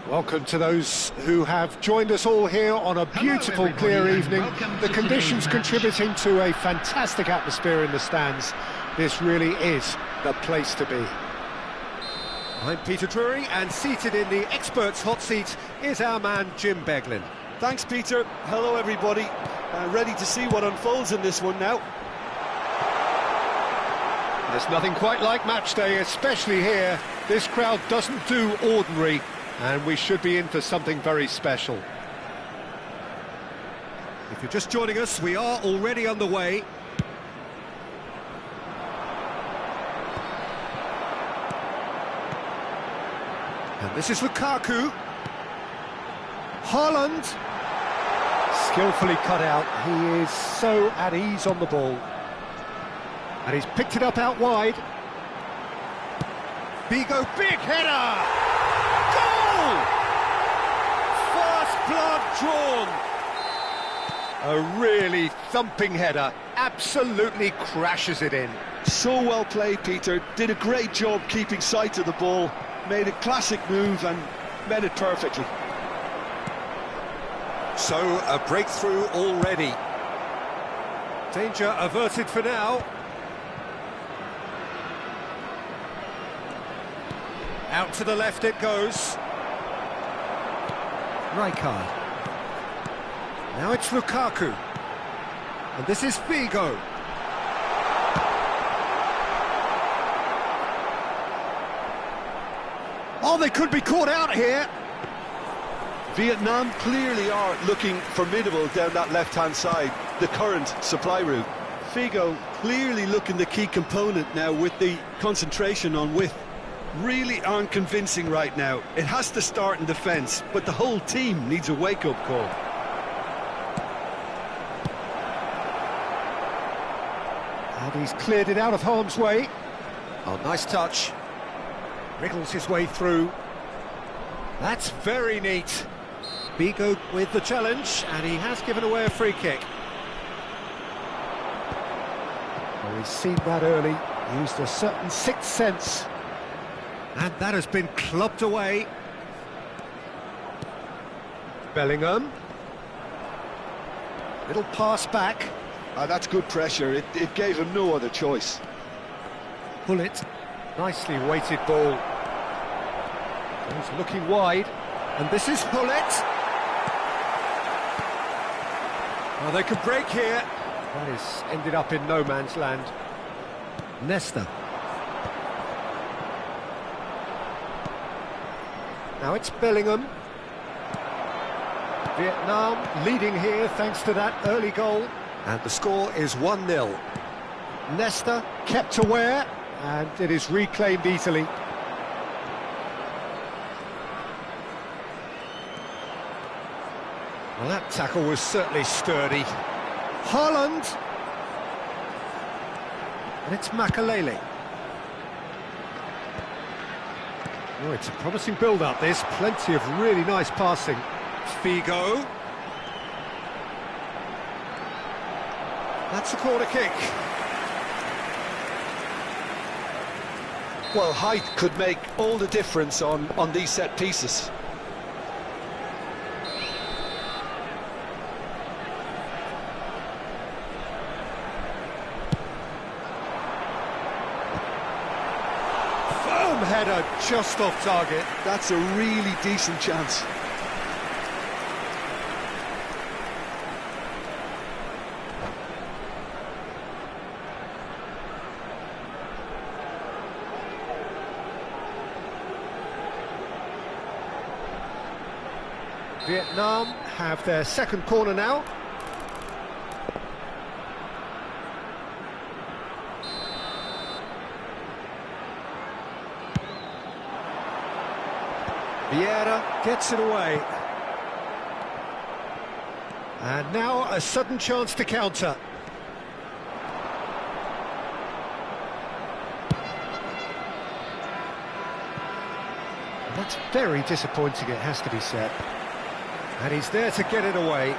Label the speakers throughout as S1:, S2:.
S1: Welcome to those who have joined us all here on a beautiful, clear evening. The conditions contributing to a fantastic atmosphere in the stands. This really is the place to be. I'm Peter Drury, and seated in the experts' hot seat is our man Jim Beglin.
S2: Thanks, Peter. Hello, everybody. Ready to see what unfolds in this one now.
S1: There's nothing quite like match day, especially here. This crowd doesn't do ordinary, and we should be in for something very special. If you're just joining us, we are already underway. And this is Lukaku. Haaland. Skillfully cut out. He is so at ease on the ball. And he's picked it up out wide. Figo, big header! Goal! First blood drawn. A really thumping header. Absolutely crashes it in.
S2: So well played, Peter. Did a great job keeping sight of the ball. Made a classic move and made it perfectly.
S1: So, a breakthrough already. Danger averted for now. Out to the left it goes. Rijkaard. Now it's Lukaku. And this is Figo. Oh, they could be caught out here.
S2: Vietnam clearly are looking formidable down that left-hand side, the current supply route. Figo clearly looking the key component now with the concentration on width. Really aren't convincing right now. It has to start in defence, but the whole team needs a wake-up call.
S1: And he's cleared it out of harm's way. Oh, nice touch. Wriggles his way through. That's very neat. Figo with the challenge, and he has given away a free kick. Oh, he's seen that early, used a certain sixth sense. And that has been clubbed away. Bellingham. Little pass back.
S2: That's good pressure. It gave him no other choice.
S1: Bullet. Nicely weighted ball. He's looking wide. And this is Hullet. Oh, they could break here. That is ended up in no man's land. Nesta. Now it's Bellingham. Vietnam leading here thanks to that early goal. And the score is 1-0. Nesta kept aware, and it is reclaimed easily. Well, that tackle was certainly sturdy. Haaland. And it's Makalele. Oh, it's a promising build-up, this. Plenty of really nice passing. Figo. That's a corner kick.
S2: Well, height could make all the difference on these set pieces.
S1: Firm header, just off target.
S2: That's a really decent chance.
S1: Vietnam have their second corner now. Vieira gets it away. And now a sudden chance to counter. That's very disappointing, it has to be said. And he's there to get it away.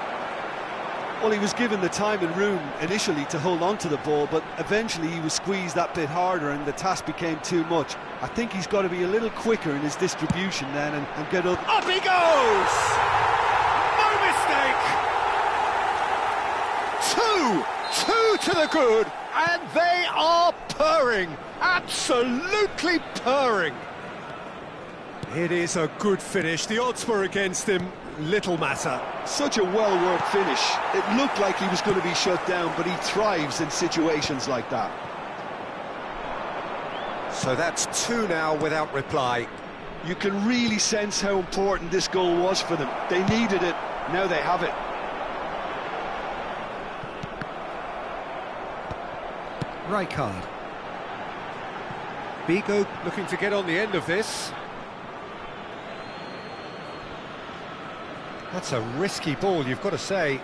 S2: Well, he was given the time and room initially to hold on to the ball, but eventually he was squeezed that bit harder and the task became too much. I think he's got to be a little quicker in his distribution then and get up.
S1: Up he goes! No mistake! Two to the good, and they are purring, absolutely purring. It is a good finish. The odds were against him. Little matter.
S2: Such a well-worked finish. It looked like he was going to be shut down, but he thrives in situations like that.
S1: So that's two now without reply.
S2: You can really sense how important this goal was for them. They needed it, now they have it.
S1: Rijkaard. Figo looking to get on the end of this. That's a risky ball, you've got to say.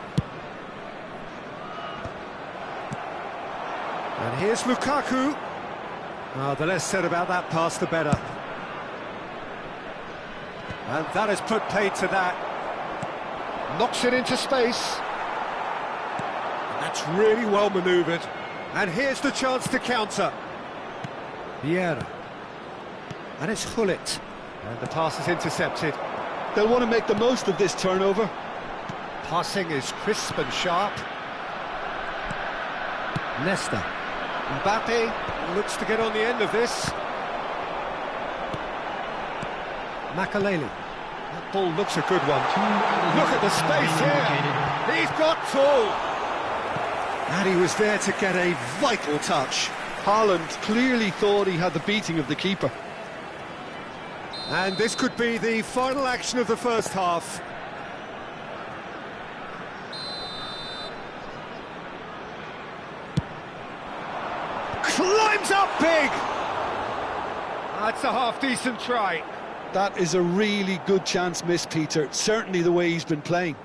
S1: And here's Lukaku. The less said about that pass, the better. And that has put paid to that. Knocks it into space. And that's really well manoeuvred. And here's the chance to counter. Vieira. And it's Hullet. And the pass is intercepted.
S2: They'll want to make the most of this turnover.
S1: Passing is crisp and sharp. Nesta. Mbappe looks to get on the end of this. Makaleli. That ball looks a good one. Look at the space here. He's got tall. And he was there to get a vital touch.
S2: Haaland clearly thought he had the beating of the keeper.
S1: And this could be the final action of the first half. Climbs up big! That's a half-decent try.
S2: That is a really good chance missed, Peter. Certainly the way he's been playing.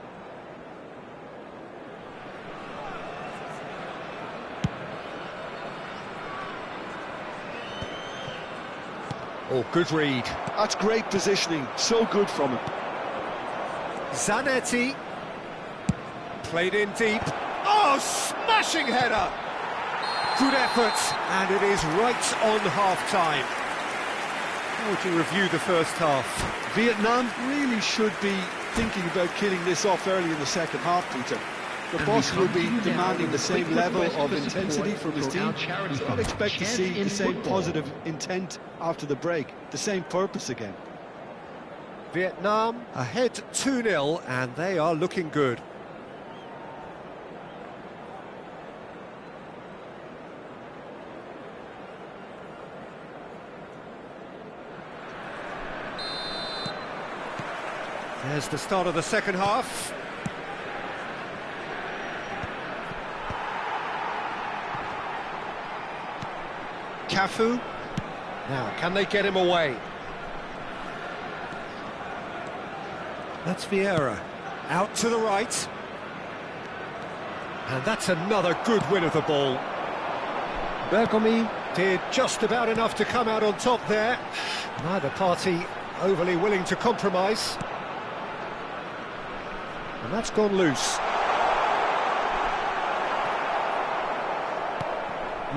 S1: Oh, good read.
S2: That's great positioning. So good from him.
S1: Zanetti. Played in deep. Oh, smashing header! Good effort, and it is right on half-time. How would you review the first half?
S2: Vietnam really should be thinking about killing this off early in the second half, Peter. The boss will be demanding the same level of intensity from his team. We don't expect to see the same positive intent after the break, the same purpose again.
S1: Vietnam ahead 2-0, and they are looking good. There's the start of the second half. Cafu. Now, can they get him away? That's Vieira. Out to the right. And that's another good win of the ball. Bergomi did just about enough to come out on top there. Neither party overly willing to compromise. And that's gone loose.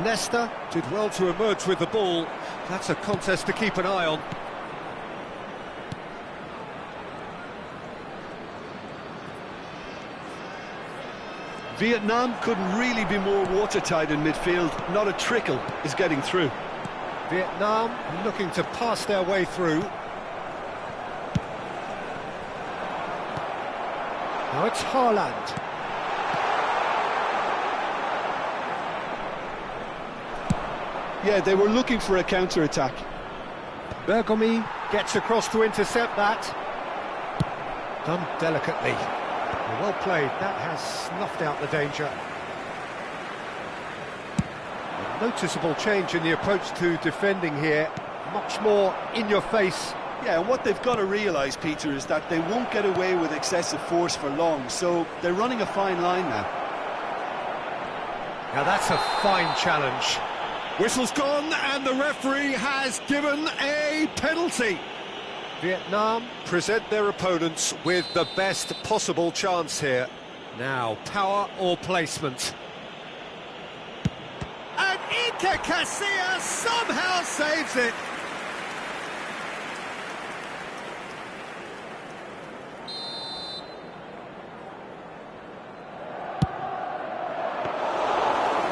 S1: Leicester did well to emerge with the ball. That's a contest to keep an eye on.
S2: Vietnam couldn't really be more watertight in midfield. Not a trickle is getting through.
S1: Vietnam looking to pass their way through. Now it's Haaland.
S2: Yeah, they were looking for a counter-attack.
S1: Bergomi gets across to intercept that. Done delicately. Well played, that has snuffed out the danger. A noticeable change in the approach to defending here. Much more in your face.
S2: Yeah, and what they've got to realise, Peter, is that they won't get away with excessive force for long, so they're running a fine line now.
S1: Now that's a fine challenge. Whistle's gone and the referee has given a penalty. Vietnam present their opponents with the best possible chance here. Now, power or placement. And Iker Casillas somehow saves it.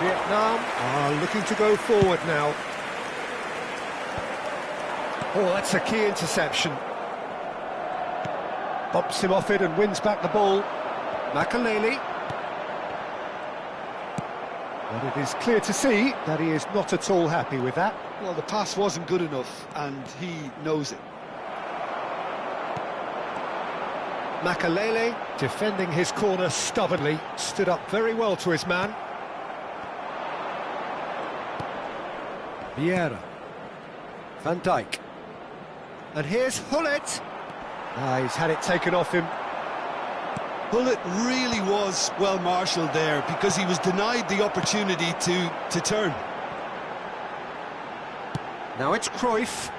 S1: Vietnam are looking to go forward now. Oh, that's a key interception. Bumps him off it and wins back the ball. Makaleli. But it is clear to see that he is not at all happy with that.
S2: Well, the pass wasn't good enough, and he knows it.
S1: Makaleli, defending his corner stubbornly, stood up very well to his man. Vieira. Van Dijk. And here's Hullet. He's had it taken off him.
S2: Hullet really was well marshalled there because he was denied the opportunity to turn.
S1: Now it's Cruyff.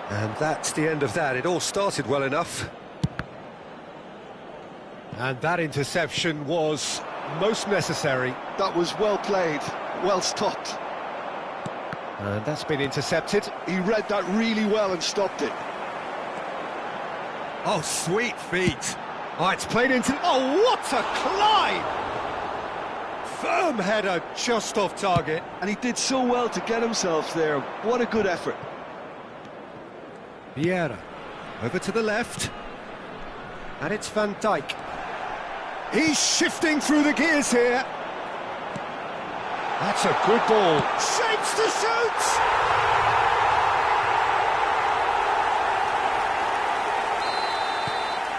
S1: And that's the end of that. It all started well enough. And that interception was most necessary.
S2: That was well played, well stopped.
S1: And that's been intercepted.
S2: He read that really well and stopped it.
S1: Oh, sweet feet. Oh, it's played into... Oh, what a climb! Firm header just off target.
S2: And he did so well to get himself there. What a good effort.
S1: Vieira. Over to the left. And it's Van Dijk. He's shifting through the gears here. That's a good ball. Shapes to shoot!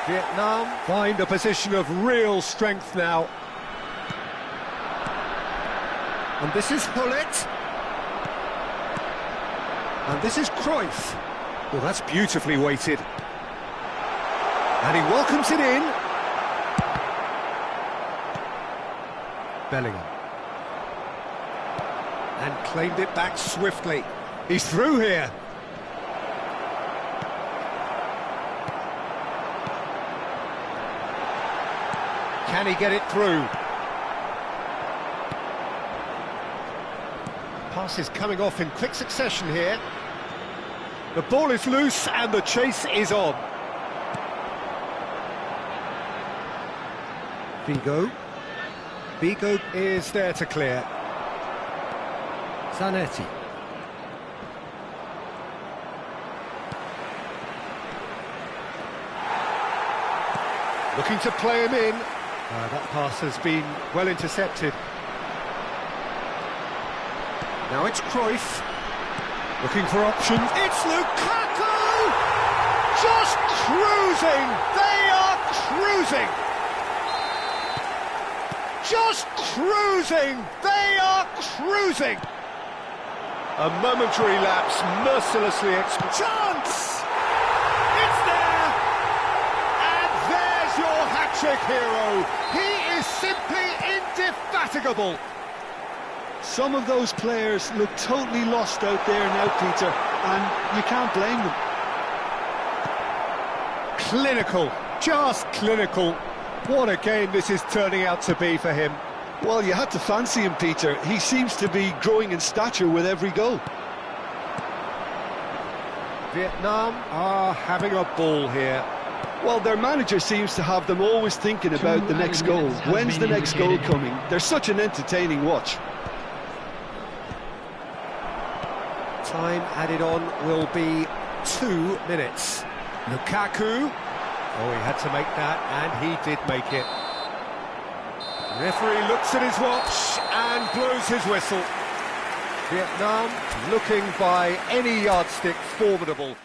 S1: Vietnam find a position of real strength now. And this is Hullet. And this is Cruyff. Well, that's beautifully weighted. And he welcomes it in. Bellingham. And claimed it back swiftly. He's through here. Can he get it through? Pass is coming off in quick succession here. The ball is loose and the chase is on. Figo. Figo is there to clear. Zanetti. Looking to play him in. That pass has been well intercepted. Now it's Cruyff. Looking for options. It's Lukaku! Just cruising! They are cruising! Just cruising! They are cruising! A momentary lapse, mercilessly chance! It's there! And there's your hat-trick hero! He is simply indefatigable!
S2: Some of those players look totally lost out there now, Peter, and you can't blame them.
S1: Clinical, just clinical. What a game this is turning out to be for him.
S2: Well, you had to fancy him, Peter. He seems to be growing in stature with every goal.
S1: Vietnam are having a ball here.
S2: Well, their manager seems to have them always thinking about the next goal. When's the next goal coming? They're such an entertaining watch.
S1: Time added on will be 2 minutes. Lukaku. Oh, he had to make that, and he did make it. Referee looks at his watch and blows his whistle. Vietnam looking by any yardstick formidable.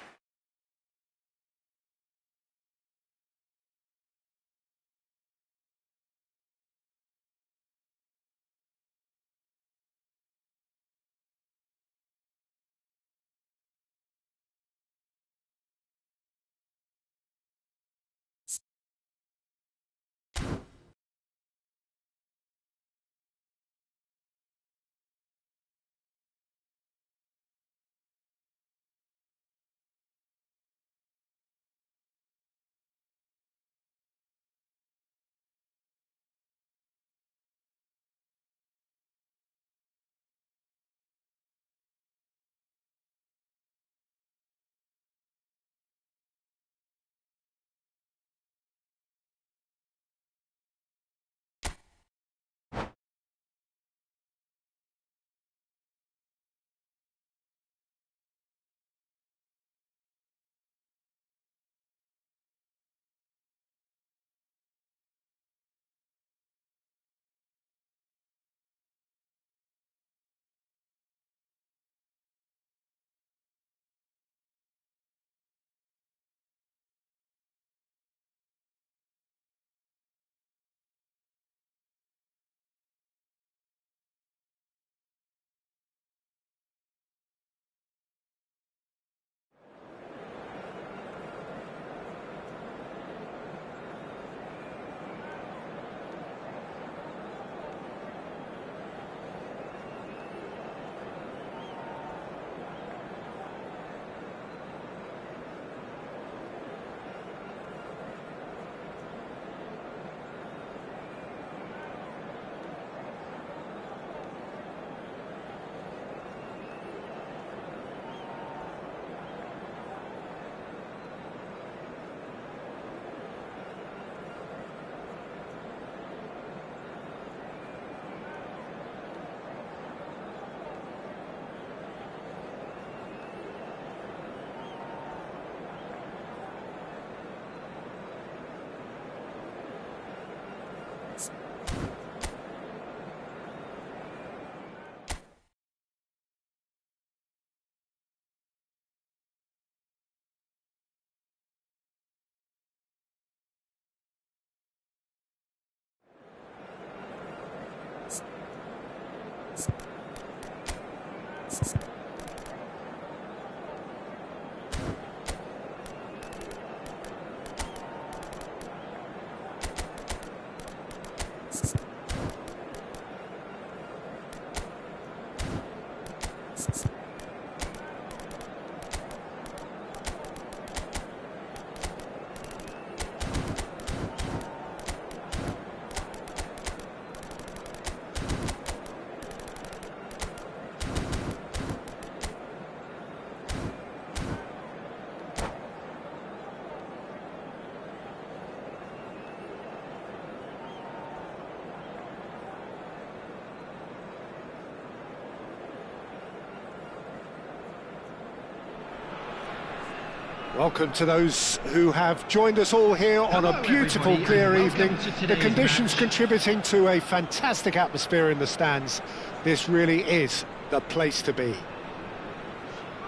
S1: Welcome to those who have joined us all here on a beautiful, clear evening. The conditions contributing to a fantastic atmosphere in the stands. This really is the place to be.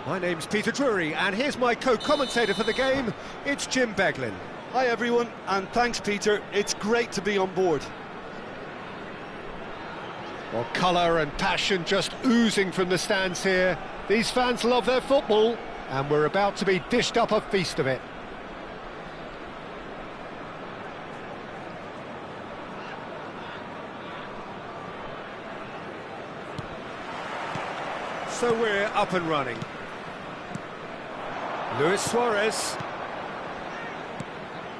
S1: My name's Peter Drury, and here's my co-commentator for the game. It's Jim Beglin.
S2: Hi everyone, and thanks Peter. It's great to be on board.
S1: Well, colour and passion just oozing from the stands here. These fans love their football, and we're about to be dished up a feast of it. So we're up and running. Luis Suarez.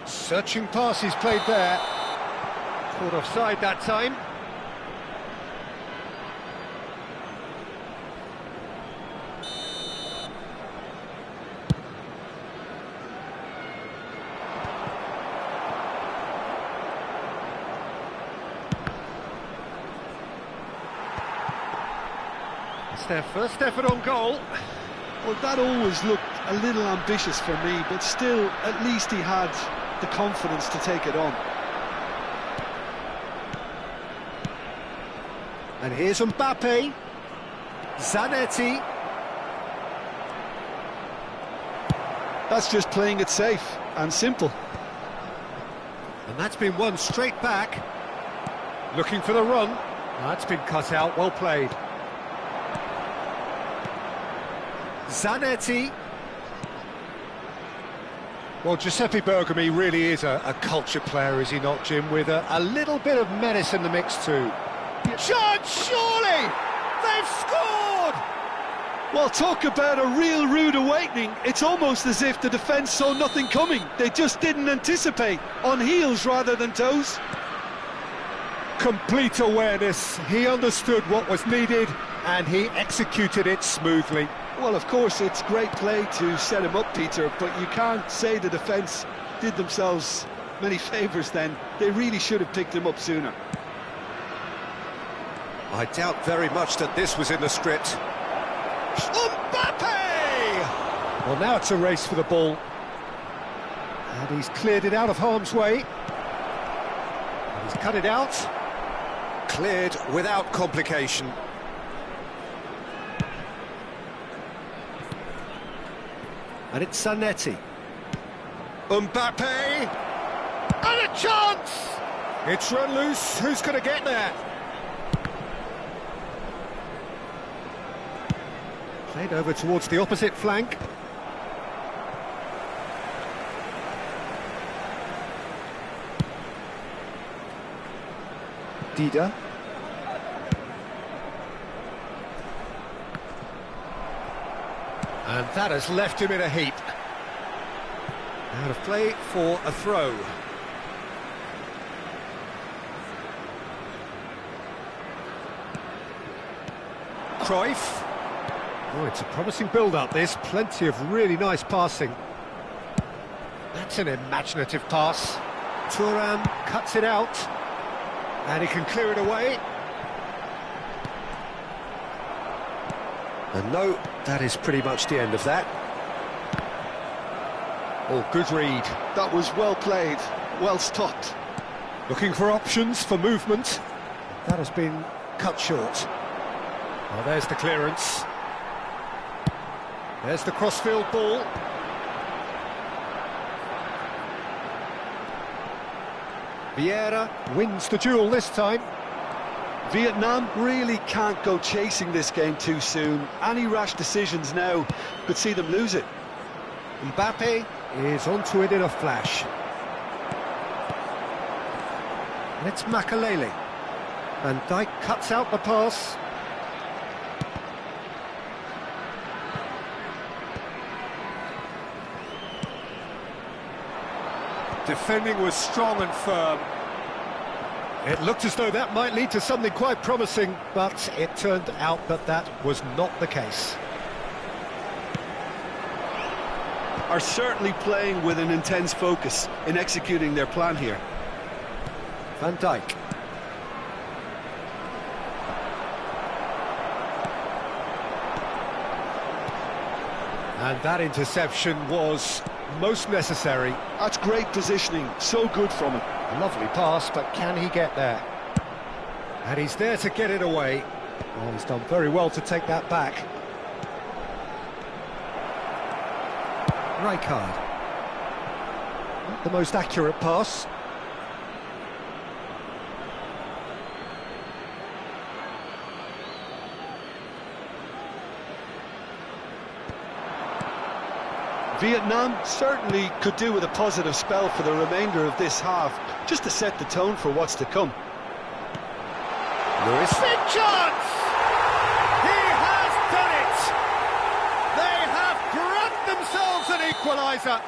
S1: Searching pass he's played there. Caught offside that time. It's their first effort on goal.
S2: Well, that always looked a little ambitious for me, but still, at least he had the confidence to take it on.
S1: And here's Mbappe. Zanetti.
S2: That's just playing it safe and simple.
S1: And that's been won straight back. Looking for the run. That's been cut out, well played. Zanetti. Well, Giuseppe Bergomi really is a cultured player, is he not, Jim? With a little bit of menace in the mix too. Chance, surely! They've scored!
S2: Well, talk about a real rude awakening. It's almost as if the defence saw nothing coming. They just didn't anticipate, on heels rather than toes.
S1: Complete awareness. He understood what was needed and he executed it smoothly.
S2: Well, of course, it's great play to set him up, Peter, but you can't say the defence did themselves many favours then. They really should have picked him up sooner.
S1: I doubt very much that this was in the script. Mbappe! Well, now it's a race for the ball. And he's cleared it out of harm's way. He's cut it out. Cleared without complication. And it's Zanetti. Mbappe! And a chance! It's run loose. Who's going to get there? Played over towards the opposite flank. Dida. And that has left him in a heap. Out of play for a throw. Cruyff. Oh, it's a promising build-up, this. Plenty of really nice passing. That's an imaginative pass. Thuram cuts it out. And he can clear it away. And no, that is pretty much the end of that. Oh, good read.
S2: That was well played, well stopped.
S1: Looking for options for movement. That has been cut short. Well, there's the clearance. There's the crossfield ball. Vieira wins the duel this time.
S2: Vietnam really can't go chasing this game too soon. Any rash decisions now could see them lose it.
S1: Mbappe is onto it in a flash. And it's Makalele. Van Dijk cuts out the pass. Defending was strong and firm. It looked as though that might lead to something quite promising, but it turned out that that was not the case.
S2: Are certainly playing with an intense focus in executing their plan here.
S1: Van Dijk. And that interception was most necessary.
S2: That's great positioning, so good from him.
S1: Lovely pass, but can he get there? And he's there to get it away. Well, he's done very well to take that back. Rijkaard. Not the most accurate pass.
S2: Vietnam certainly could do with a positive spell for the remainder of this half, just to set the tone for what's to come.
S1: Lewis. Big chance! He has done it! They have grabbed themselves an equaliser.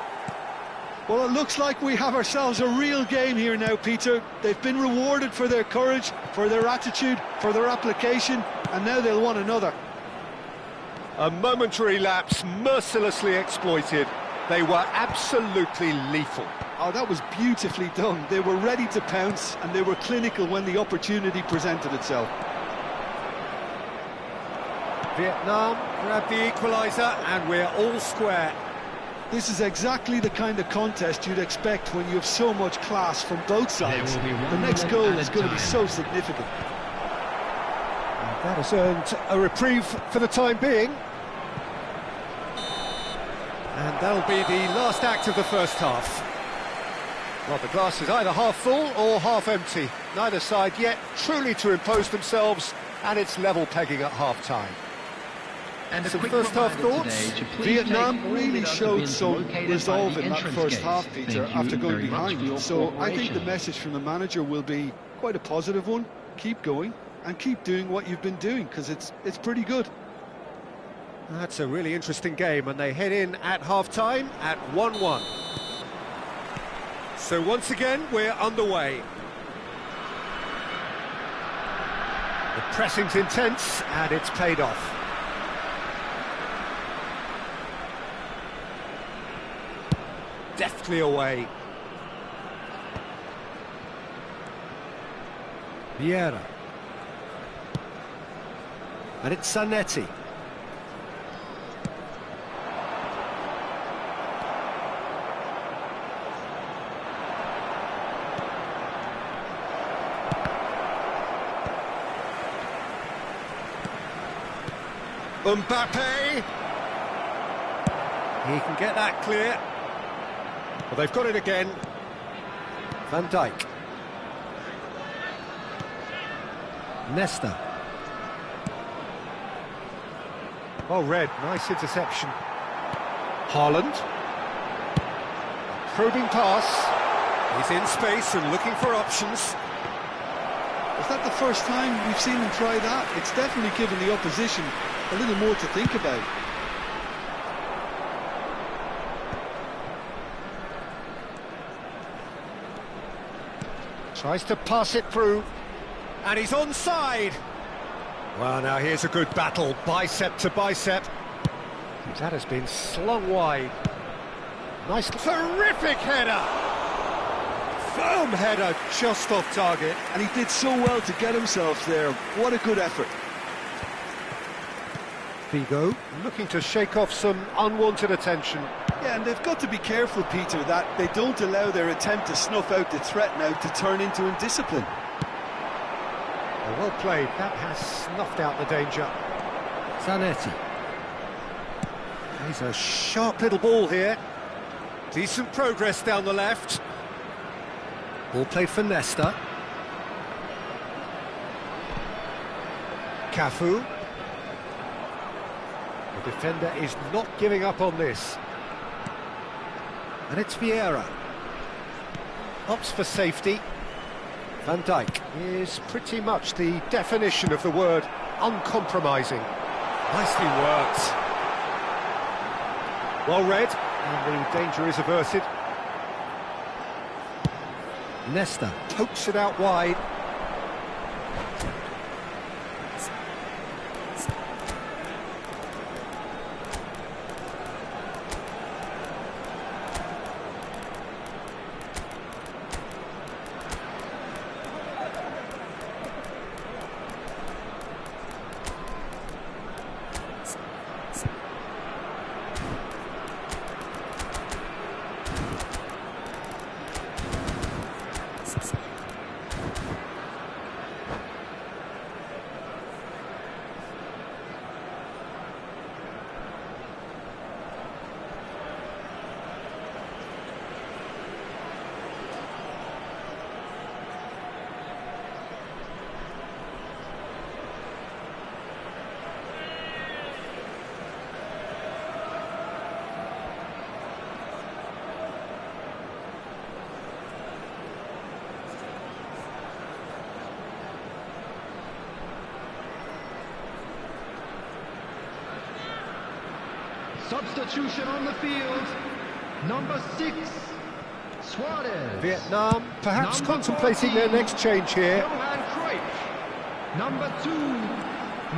S2: Well, it looks like we have ourselves a real game here now, Peter. They've been rewarded for their courage, for their attitude, for their application, and now they'll want another.
S1: A momentary lapse mercilessly exploited. They were absolutely lethal.
S2: Oh, that was beautifully done. They were ready to pounce, and they were clinical when the opportunity presented itself.
S1: Vietnam grab the equaliser, and we're all square.
S2: This is exactly the kind of contest you'd expect when you have so much class from both sides. The next goal is going to be so significant.
S1: And that has earned a reprieve for the time being. And that'll be the last act of the first half. Well, the glass is either half full or half empty. Neither side yet truly to impose themselves, and it's level pegging at half-time.
S3: And
S1: some first-half thoughts?
S2: Vietnam really showed some resolve in that first half, Peter, after going behind. So I think the message from the manager will be quite a positive one. Keep going and keep doing what you've been doing, because it's pretty good.
S1: That's a really interesting game, and they head in at half-time at 1-1. So once again, we're underway. The pressing's intense, and it's paid off. Deftly away. Vieira. And it's Zanetti. Mbappe. He can get that clear. Well, they've got it again. Van Dijk. Nesta. Oh, Red, nice interception. Haaland. Probing pass. He's in space and looking for options.
S2: Is that the first time we've seen him try that? It's definitely given the opposition a little more to think about.
S1: Tries to pass it through, and he's onside. Well, now here's a good battle, bicep to bicep. That has been slung wide. Nice, terrific header. Firm header, just off target.
S2: And he did so well to get himself there. What a good effort.
S1: Figo looking to shake off some unwanted attention.
S2: Yeah, and they've got to be careful, Peter, that they don't allow their attempt to snuff out the threat now to turn into indiscipline.
S1: Well played, that has snuffed out the danger. Zanetti. He's a sharp little ball here. Decent progress down the left. Ball played for Nesta. Cafu. The defender is not giving up on this. And it's Vieira. Opts for safety. Van Dijk is pretty much the definition of the word uncompromising. Nicely worked. Well read, and the danger is averted. Nesta pokes it out wide.
S3: Substitution on the field, number 6, Suarez.
S1: Vietnam perhaps contemplating their next change here.
S3: Number 2,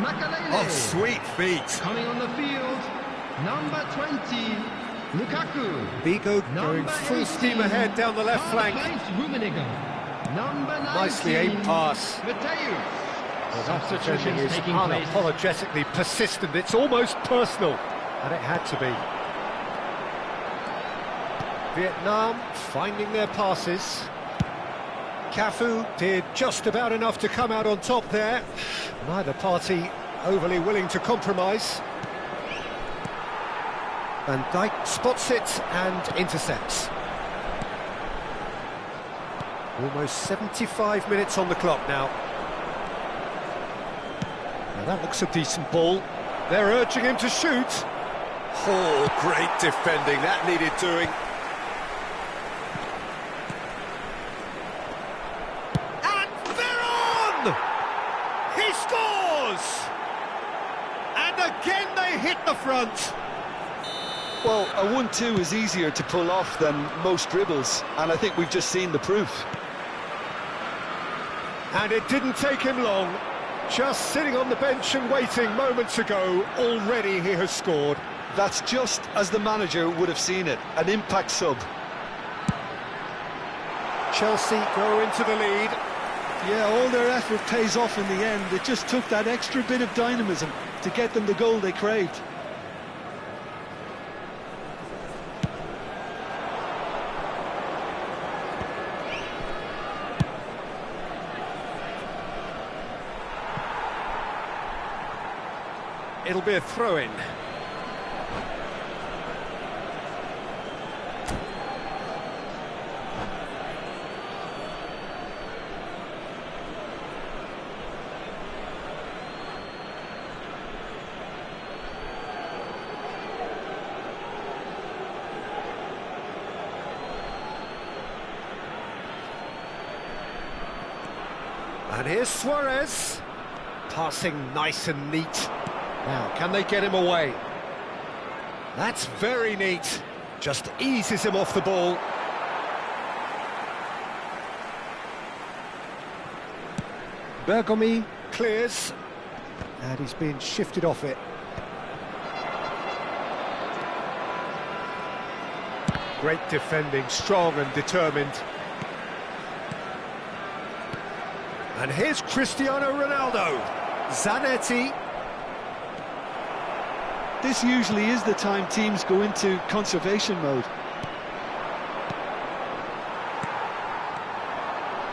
S3: Makalele.
S1: Oh, sweet feet.
S3: Coming on the field, number 20, Lukaku.
S1: Figo going full steam ahead down the left flank.
S3: Number 19,
S1: Nicely aimed pass.
S3: Mateus.
S1: Well, that defending
S3: Substitutions
S1: is
S3: taking place.
S1: unapologetically persistent. It's almost personal, and it had to be. Vietnam finding their passes. Cafu did just about enough to come out on top there. Neither party overly willing to compromise. Van Dijk spots it and intercepts. Almost 75 minutes on the clock now. Now that looks a decent ball. They're urging him to shoot. Oh, great defending. That needed doing. And they're on! He scores! And again they hit the front.
S2: Well, a 1-2 is easier to pull off than most dribbles, and I think we've just seen the proof.
S1: And it didn't take him long. Just sitting on the bench and waiting moments ago, already he has scored.
S2: That's just as the manager would have seen it, an impact sub.
S1: Chelsea go into the lead.
S2: Yeah, all their effort pays off in the end. It just took that extra bit of dynamism to get them the goal they craved.
S1: It'll be a throw-in. And here's Suarez. Passing nice and neat. Now, can they get him away? That's very neat. Just eases him off the ball. Bergomi clears. And he's being shifted off it. Great defending, strong and determined. And here's Cristiano Ronaldo. Zanetti.
S2: This usually is the time teams go into conservation mode.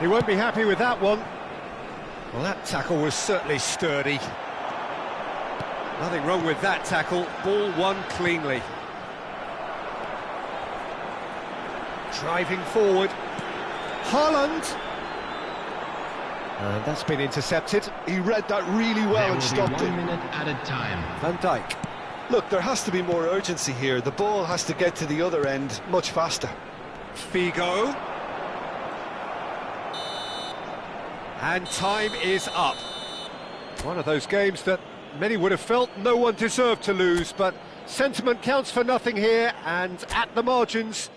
S1: He won't be happy with that one. Well, that tackle was certainly sturdy. Nothing wrong with that tackle. Ball won cleanly. Driving forward. Haaland. And that's been intercepted.
S2: He read that really well and stopped it.
S3: 1 minute at a time.
S1: Van Dijk.
S2: Look, there has to be more urgency here. The ball has to get to the other end much faster.
S1: Figo. And time is up. One of those games that many would have felt no one deserved to lose, but sentiment counts for nothing here, and at the margins...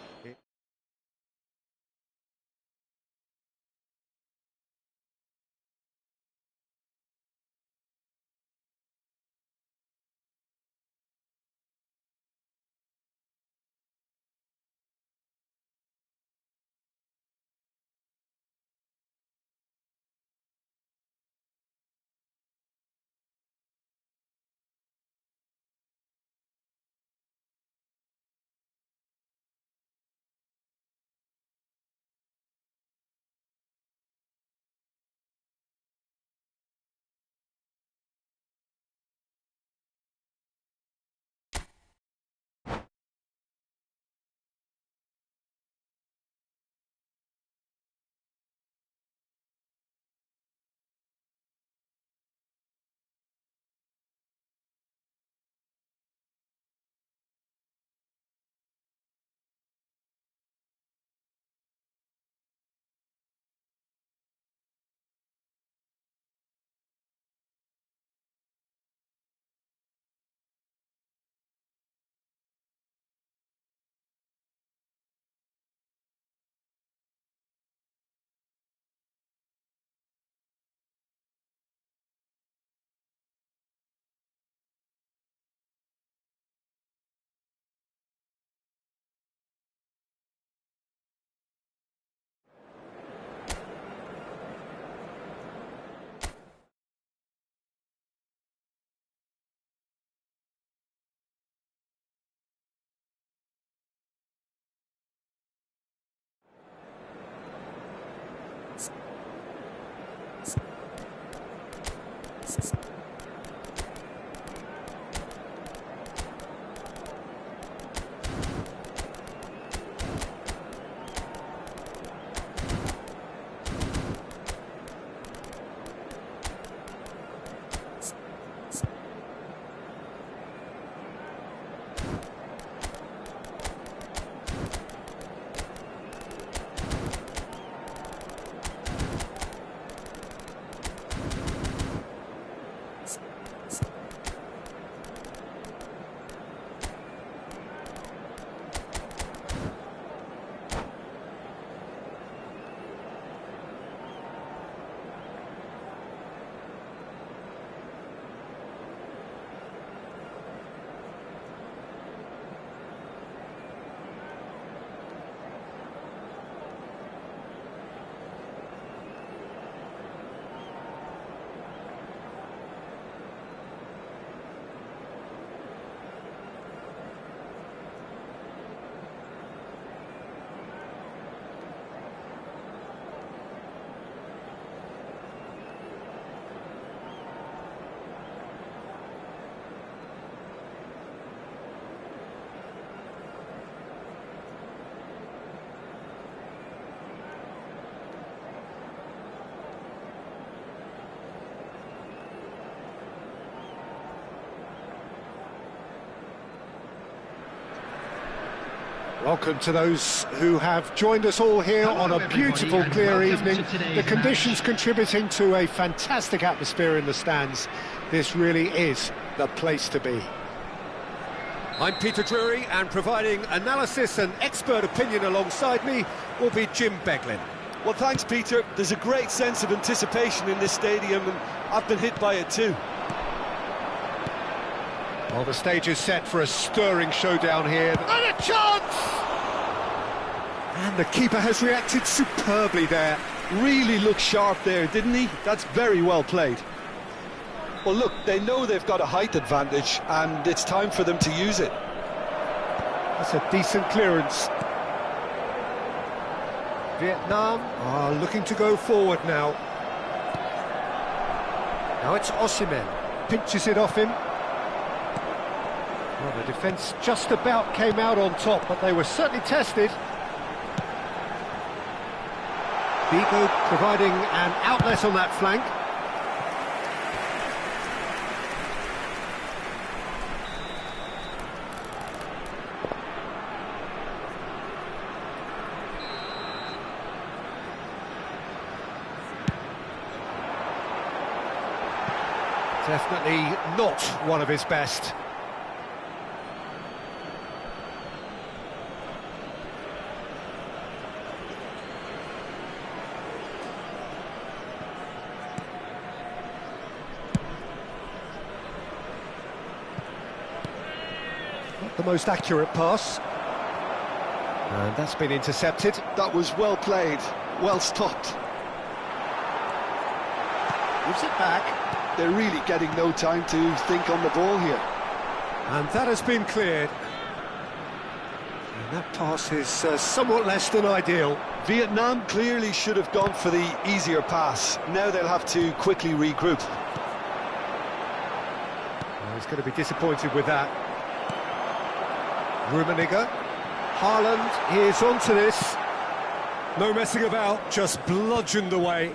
S1: Welcome to those who have joined us all here on a beautiful, clear evening. The conditions contributing to a fantastic atmosphere in the stands. This really is the place to be.
S4: I'm Peter Drury, and providing analysis and expert opinion alongside me will be Jim Beglin.
S2: Well, thanks, Peter. There's a great sense of anticipation in this stadium, and I've been hit by it too.
S1: Well, the stage is set for a stirring showdown here. And a chance! And the keeper has reacted superbly there.
S2: Really looked sharp there, didn't he? That's very well played. Well, look, they know they've got a height advantage, and it's time for them to use it.
S1: That's a decent clearance. Vietnam are looking to go forward now. Now it's Osimhen. Pinches it off him. Well, the defence just about came out on top, but they were certainly tested. Figo providing an outlet on that flank. Definitely not one of his best. Not the most accurate pass. And that's been intercepted.
S2: That was well played, well stopped.
S1: Gives it back.
S2: They're really getting no time to think on the ball here.
S1: And that has been cleared. And that pass is somewhat less than ideal.
S2: Vietnam clearly should have gone for the easier pass. Now they'll have to quickly regroup.
S1: Well, he's going to be disappointed with that. Rummenigge. Haaland is onto this.
S4: No messing about, just bludgeoned away.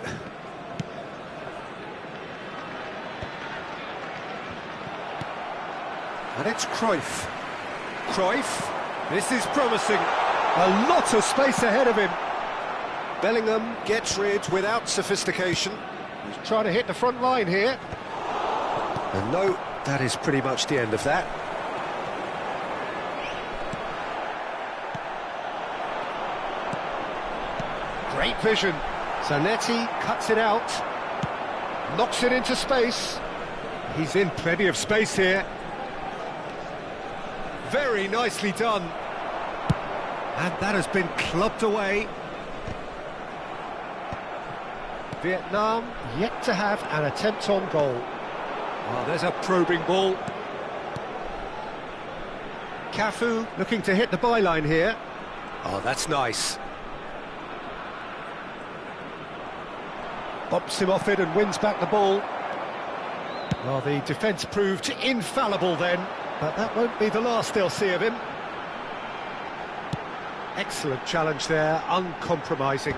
S1: And it's Cruyff.
S4: Cruyff, this is promising.
S1: A lot of space ahead of him. Bellingham gets rid without sophistication. He's trying to hit the front line here. And no, that is pretty much the end of that. Great vision. Zanetti cuts it out. Knocks it into space. He's in plenty of space here. Very nicely done. And that has been clubbed away. Vietnam yet to have an attempt on goal. Oh, there's a probing ball. Cafu looking to hit the byline here. Oh, that's nice. Bumps him off it and wins back the ball. Well, the defence proved infallible then. But that won't be the last they'll see of him. Excellent challenge there, uncompromising.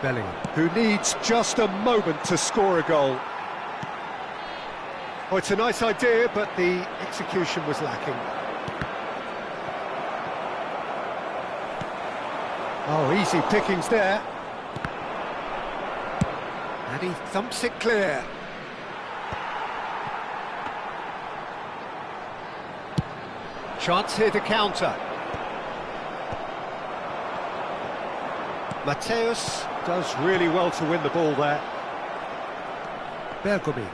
S1: Bellingham, who needs just a moment to score a goal. Oh, it's a nice idea, but the execution was lacking. Oh, easy pickings there. And he thumps it clear. Chance here to counter. Mateus does really well to win the ball there. Bergomi.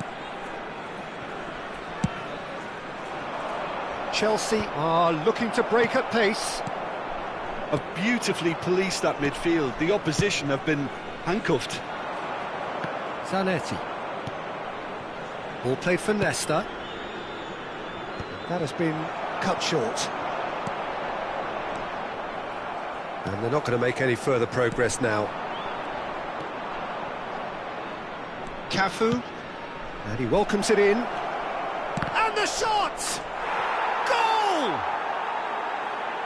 S1: Chelsea are looking to break at pace.
S2: Have beautifully policed that midfield. The opposition have been handcuffed.
S1: Zanetti. Ball played for Leicester. That has been cut short. And they're not going to make any further progress now. Cafu. And he welcomes it in. And the shot! Goal!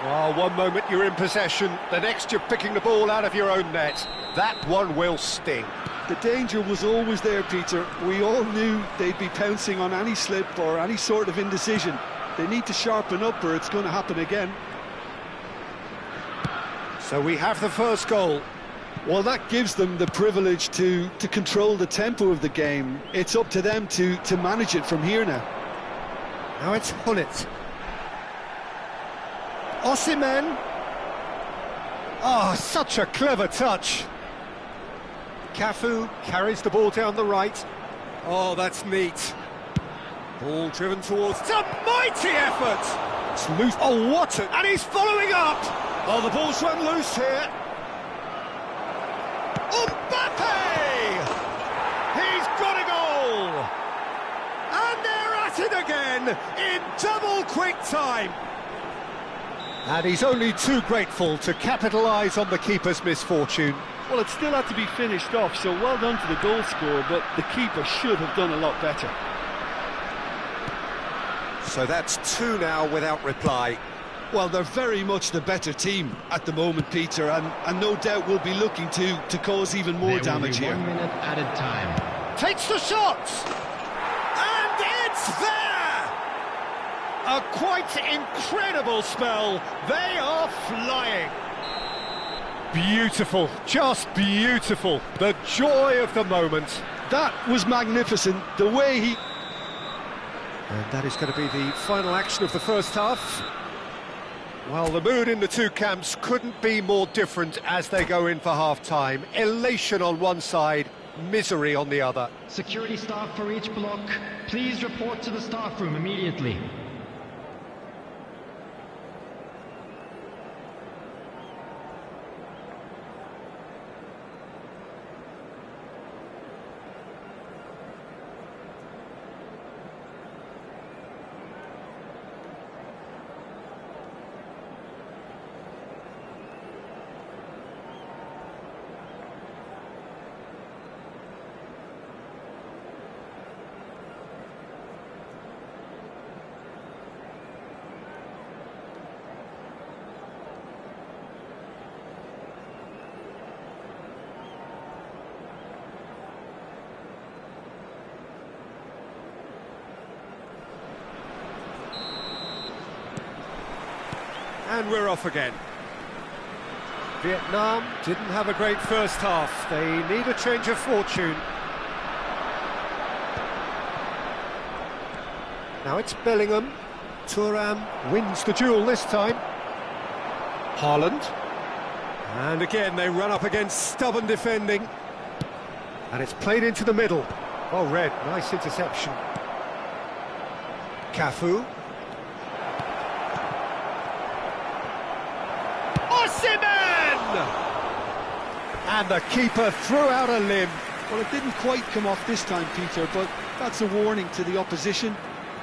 S1: Oh, one moment you're in possession, the next you're picking the ball out of your own net. That one will sting.
S2: The danger was always there, Peter. We all knew they'd be pouncing on any slip or any sort of indecision. They need to sharpen up or it's going to happen again.
S1: So we have the first goal.
S2: Well, that gives them the privilege to control the tempo of the game. It's up to them to manage it from here now.
S1: Now it's Hullet. Osimhen. Oh, such a clever touch. Cafu carries the ball down the right.
S4: Oh, that's neat. Ball driven towards... It's a mighty effort!
S1: It's loose. Oh, what a... And he's following up!
S4: Oh, the ball's run loose here.
S1: Mbappe! He's got a goal!
S4: And they're at it again in double quick time.
S1: And he's only too grateful to capitalise on the keeper's misfortune.
S2: Well, it still had to be finished off, so well done to the goal scorer, but the keeper should have done a lot better.
S4: So that's two now without reply.
S2: Well, they're very much the better team at the moment, Peter, and no doubt will be looking to cause even more damage here.
S3: 1 minute added time.
S1: Takes the shot!
S4: And it's there!
S1: A quite incredible spell. They are flying. Beautiful, just beautiful. The joy of the moment.
S2: That was magnificent, the way he...
S4: And that is going to be the final action of the first half.
S1: Well, the mood in the two camps couldn't be more different as they go in for half-time. Elation on one side, misery on the other.
S3: Security staff for each block, please report to the staff room immediately.
S4: And we're off again.
S1: Vietnam didn't have a great first half. They need a change of fortune. Now it's Bellingham. Thuram wins the duel this time. Haaland.
S4: And again, they run up against stubborn defending.
S1: And it's played into the middle. Oh, Red, nice interception. Cafu. Osimhen! And the keeper threw out a limb.
S2: Well, it didn't quite come off this time, Peter, but that's a warning to the opposition.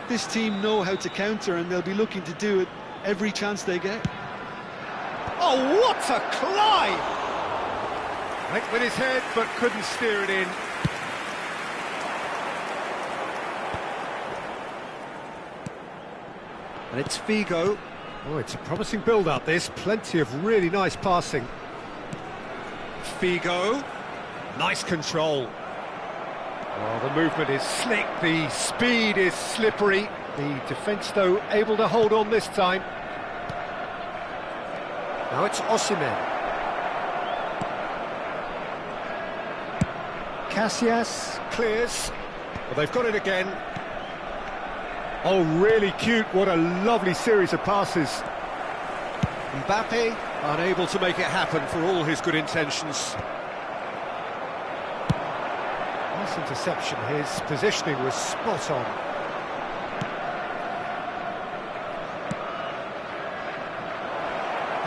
S2: This team know how to counter, and they'll be looking to do it every chance they get.
S1: Oh, what a climb! Went with his head, but couldn't steer it in. And it's Figo. Oh, it's a promising build-up, this. Plenty of really nice passing. Figo. Nice control. Oh, the movement is slick, the speed is slippery. The defence, though, able to hold on this time. Now it's Osimhen. Casillas clears. Well, they've got it again. Oh, really cute. What a lovely series of passes.
S4: Mbappe unable to make it happen for all his good intentions.
S1: Nice interception. His positioning was spot on.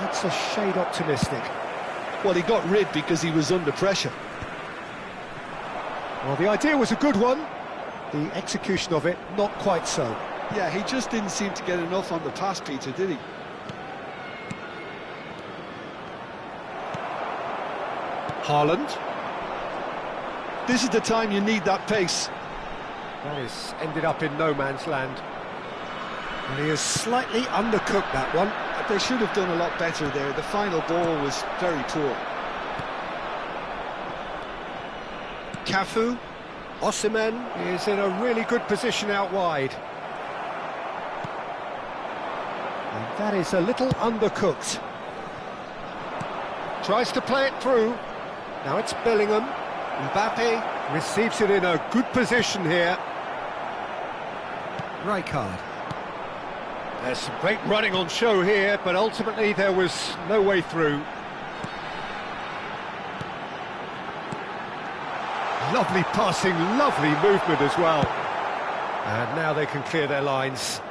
S1: That's a shade optimistic.
S2: Well, he got rid because he was under pressure.
S1: Well, the idea was a good one. The execution of it, not quite so.
S2: Yeah, he just didn't seem to get enough on the pass, Peter, did he?
S1: Haaland.
S2: This is the time you need that pace.
S1: That has ended up in no man's land. And he has slightly undercooked that one.
S2: They should have done a lot better there. The final ball was very poor.
S1: Cafu. Osimhen is in a really good position out wide. And that is a little undercooked. Tries to play it through. Now it's Bellingham. Mbappe receives it in a good position here. Rijkaard. There's some great running on show here, but ultimately there was no way through. Lovely passing, lovely movement as well. And now they can clear their lines.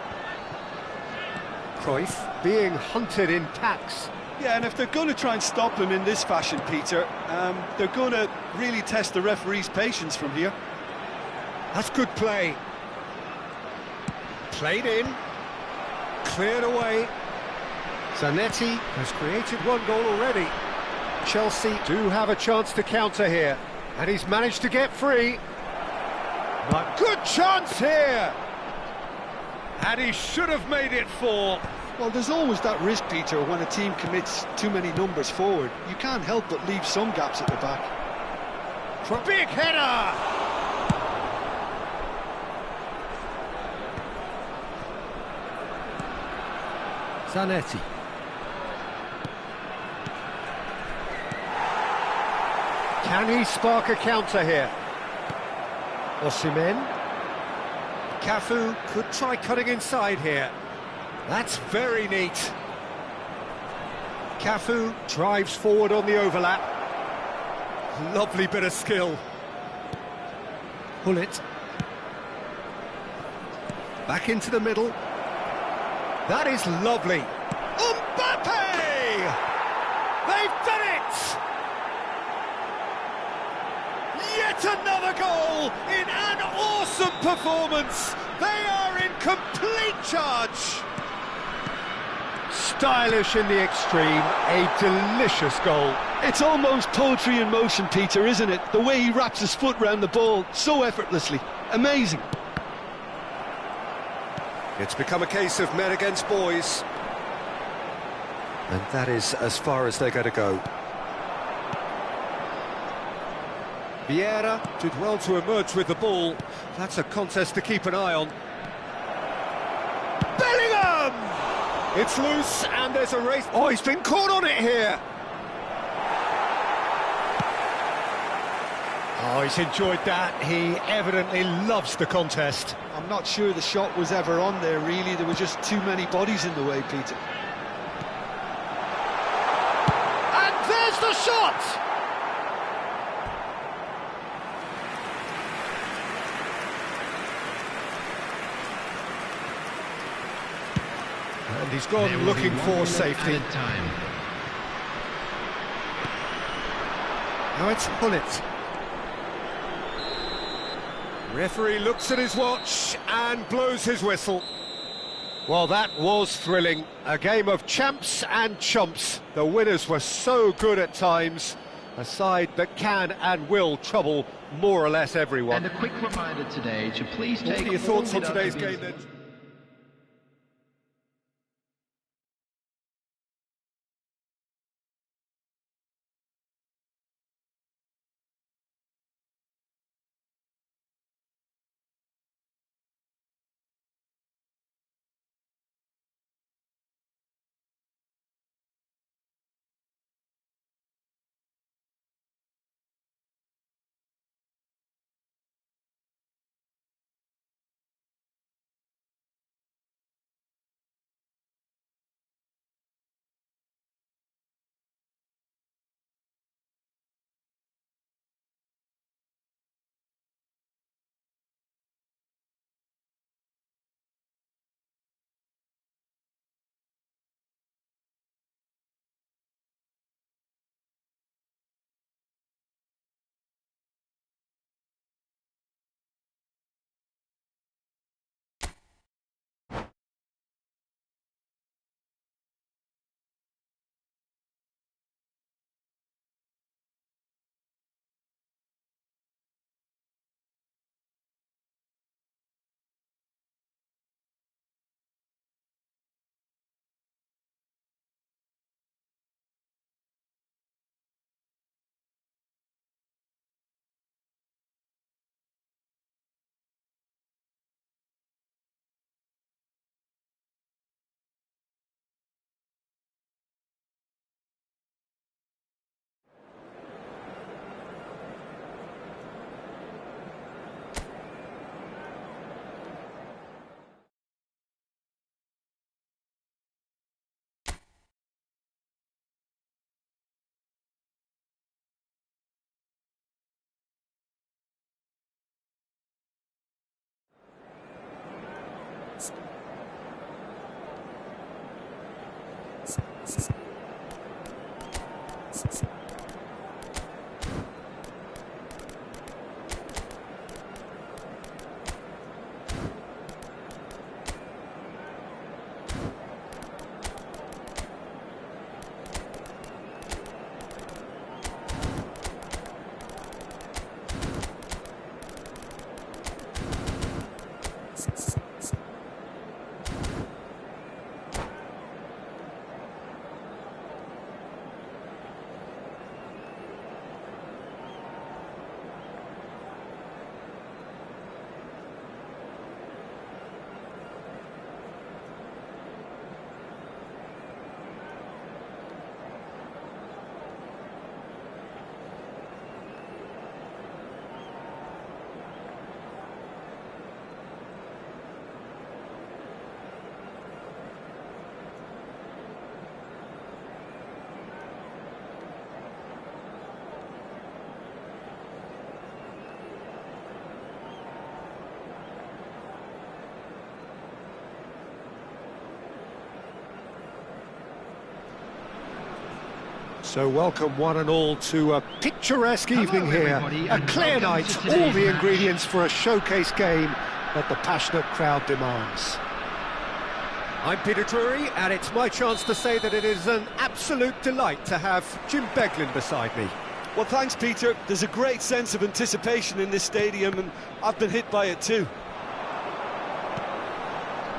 S1: Cruyff being hunted in packs.
S2: Yeah, and if they're going to try and stop him in this fashion, Peter, they're going to really test the referee's patience from here.
S1: That's good play. Played in. Cleared away. Zanetti has created one goal already. Chelsea do have a chance to counter here. And he's managed to get free. But good chance here! And he should have made it 4.
S2: Well, there's always that risk, Peter, when a team commits too many numbers forward. You can't help but leave some gaps at the back.
S1: Big header! Zanetti. Can he spark a counter here? Osimhen. Cafu could try cutting inside here. That's very neat. Cafu drives forward on the overlap. Lovely bit of skill. Hullet. Back into the middle. That is lovely. Mbappe! They've done it! Yet another goal in an awesome performance. They are in complete charge. Stylish in the extreme, a delicious goal.
S2: It's almost poetry in motion, Peter, isn't it? The way he wraps his foot round the ball so effortlessly. Amazing.
S4: It's become a case of men against boys. And that is as far as they're going to go. Vieira did well to emerge with the ball. That's a contest to keep an eye on.
S1: Bellingham! It's loose and there's a race. Oh, he's been caught on it here. Oh, he's enjoyed that. He evidently loves the contest.
S2: I'm not sure the shot was ever on there, really. There were just too many bodies in the way, Peter.
S1: And there's the shot! And he's gone looking for safety. Now it's Hullet. Referee looks at his watch and blows his whistle. Well, that was thrilling. A game of champs and chumps. The winners were so good at times. A side that can and will trouble more or less everyone.
S3: And a quick reminder today to please take
S1: What are your thoughts on
S3: all
S1: today's
S3: deductibles.
S1: game then? So welcome one and all to a picturesque evening here,
S3: everybody,
S1: a
S3: and
S1: clear
S3: welcome
S1: night,
S3: to
S1: all
S3: today's
S1: the
S3: match.
S1: ingredients for a showcase game that the passionate crowd demands.
S4: I'm Peter Drury, and it's my chance to say that it is an absolute delight to have Jim Beglin beside me.
S2: Well, thanks, Peter. There's a great sense of anticipation in this stadium, and I've been hit by it too.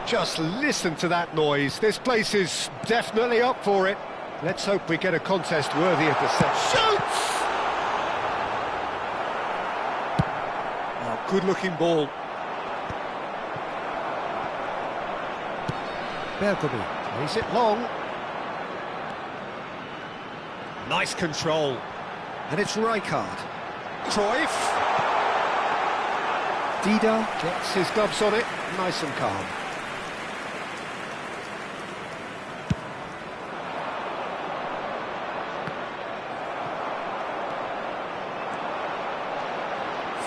S1: Just listen to that noise, this place is definitely up for it. Let's hope we get a contest worthy of the set. Shoots! Oh, good-looking ball. Bergamy plays it long. Nice control. And it's Rijkaard. Cruyff. Dida gets his gloves on it, nice and calm.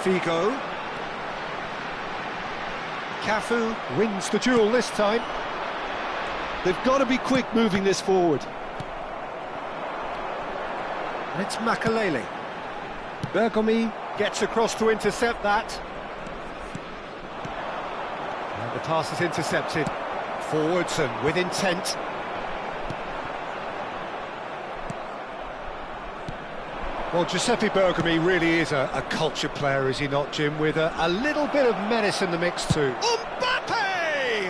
S1: Figo. Cafu wins the duel this time.
S2: They've got to be quick moving this forward.
S1: And it's Makalele. Bergamy gets across to intercept that. And the pass is intercepted. Forwards and with intent. Well, Giuseppe Bergamy really is a culture player, is he not, Jim? With a little bit of menace in the mix too.
S4: Mbappe!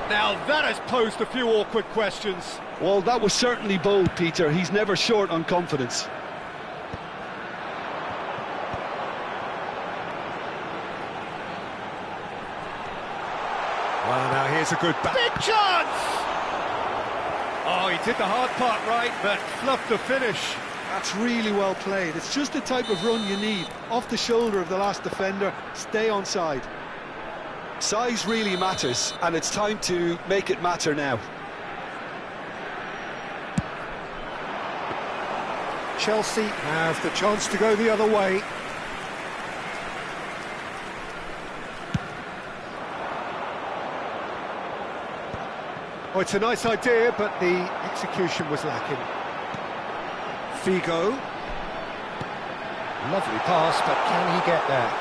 S4: Now that has posed a few awkward questions.
S2: Well, that was certainly bold, Peter. He's never short on confidence.
S4: Well, now here's a good
S1: Big chance!
S4: Oh, he did the hard part right, but fluffed the finish.
S2: That's really well played. It's just the type of run you need. Off the shoulder of the last defender, stay on side. Size really matters, and it's time to make it matter now.
S1: Chelsea have the chance to go the other way. Oh, it's a nice idea, but the execution was lacking. Figo. Lovely pass, but can he get there?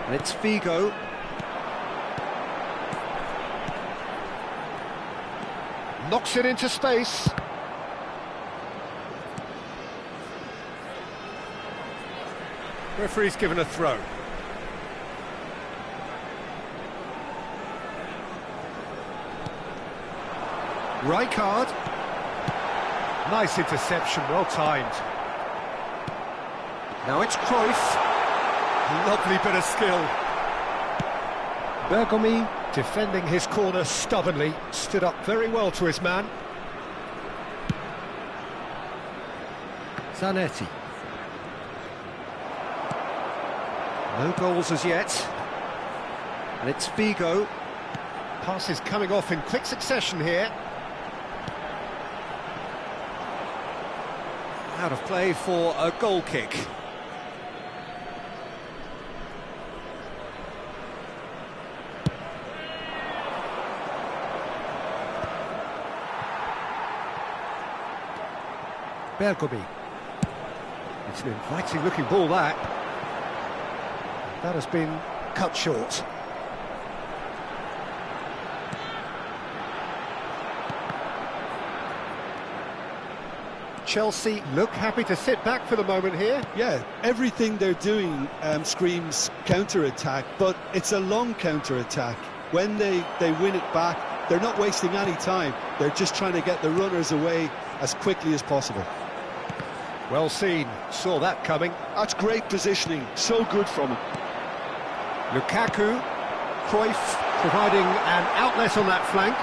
S1: And it's Figo. Knocks it into space.
S4: Referee's given a throw.
S1: Rijkaard. Nice interception, well timed. Now it's Cruyff.
S4: Lovely bit of skill.
S1: Bergamy defending his corner stubbornly, stood up very well to his man. Zanetti. No goals as yet. And it's Figo. Passes coming off in quick succession here.
S4: Out of play for a goal kick. Bergomi. It's an inviting looking ball, that. That has been cut short. Chelsea look happy to sit back for the moment here.
S2: Yeah, everything they're doing screams counter-attack, but it's a long counter-attack. When they win it back, they're not wasting any time. They're just trying to get the runners away as quickly as possible.
S1: Well seen, saw that coming.
S2: That's great positioning, so good from him.
S1: Lukaku, Cruyff providing an outlet on that flank.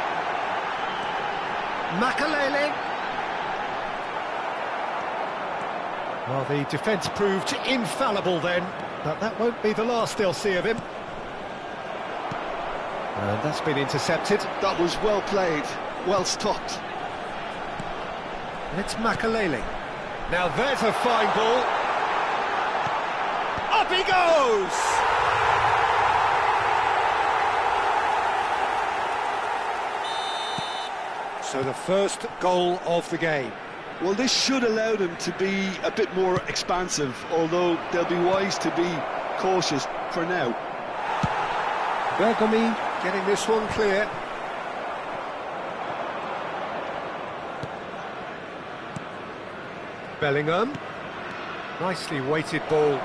S1: Makalele. Well, the defence proved infallible then, but that won't be the last they'll see of him. And that's been intercepted.
S2: That was well played, well stopped.
S1: It's Makalele. Now there's a fine ball. Up he goes! So the first goal of the game.
S2: Well, this should allow them to be a bit more expansive, although they'll be wise to be cautious for now.
S1: Bergomi getting this one clear. Bellingham. Nicely weighted ball.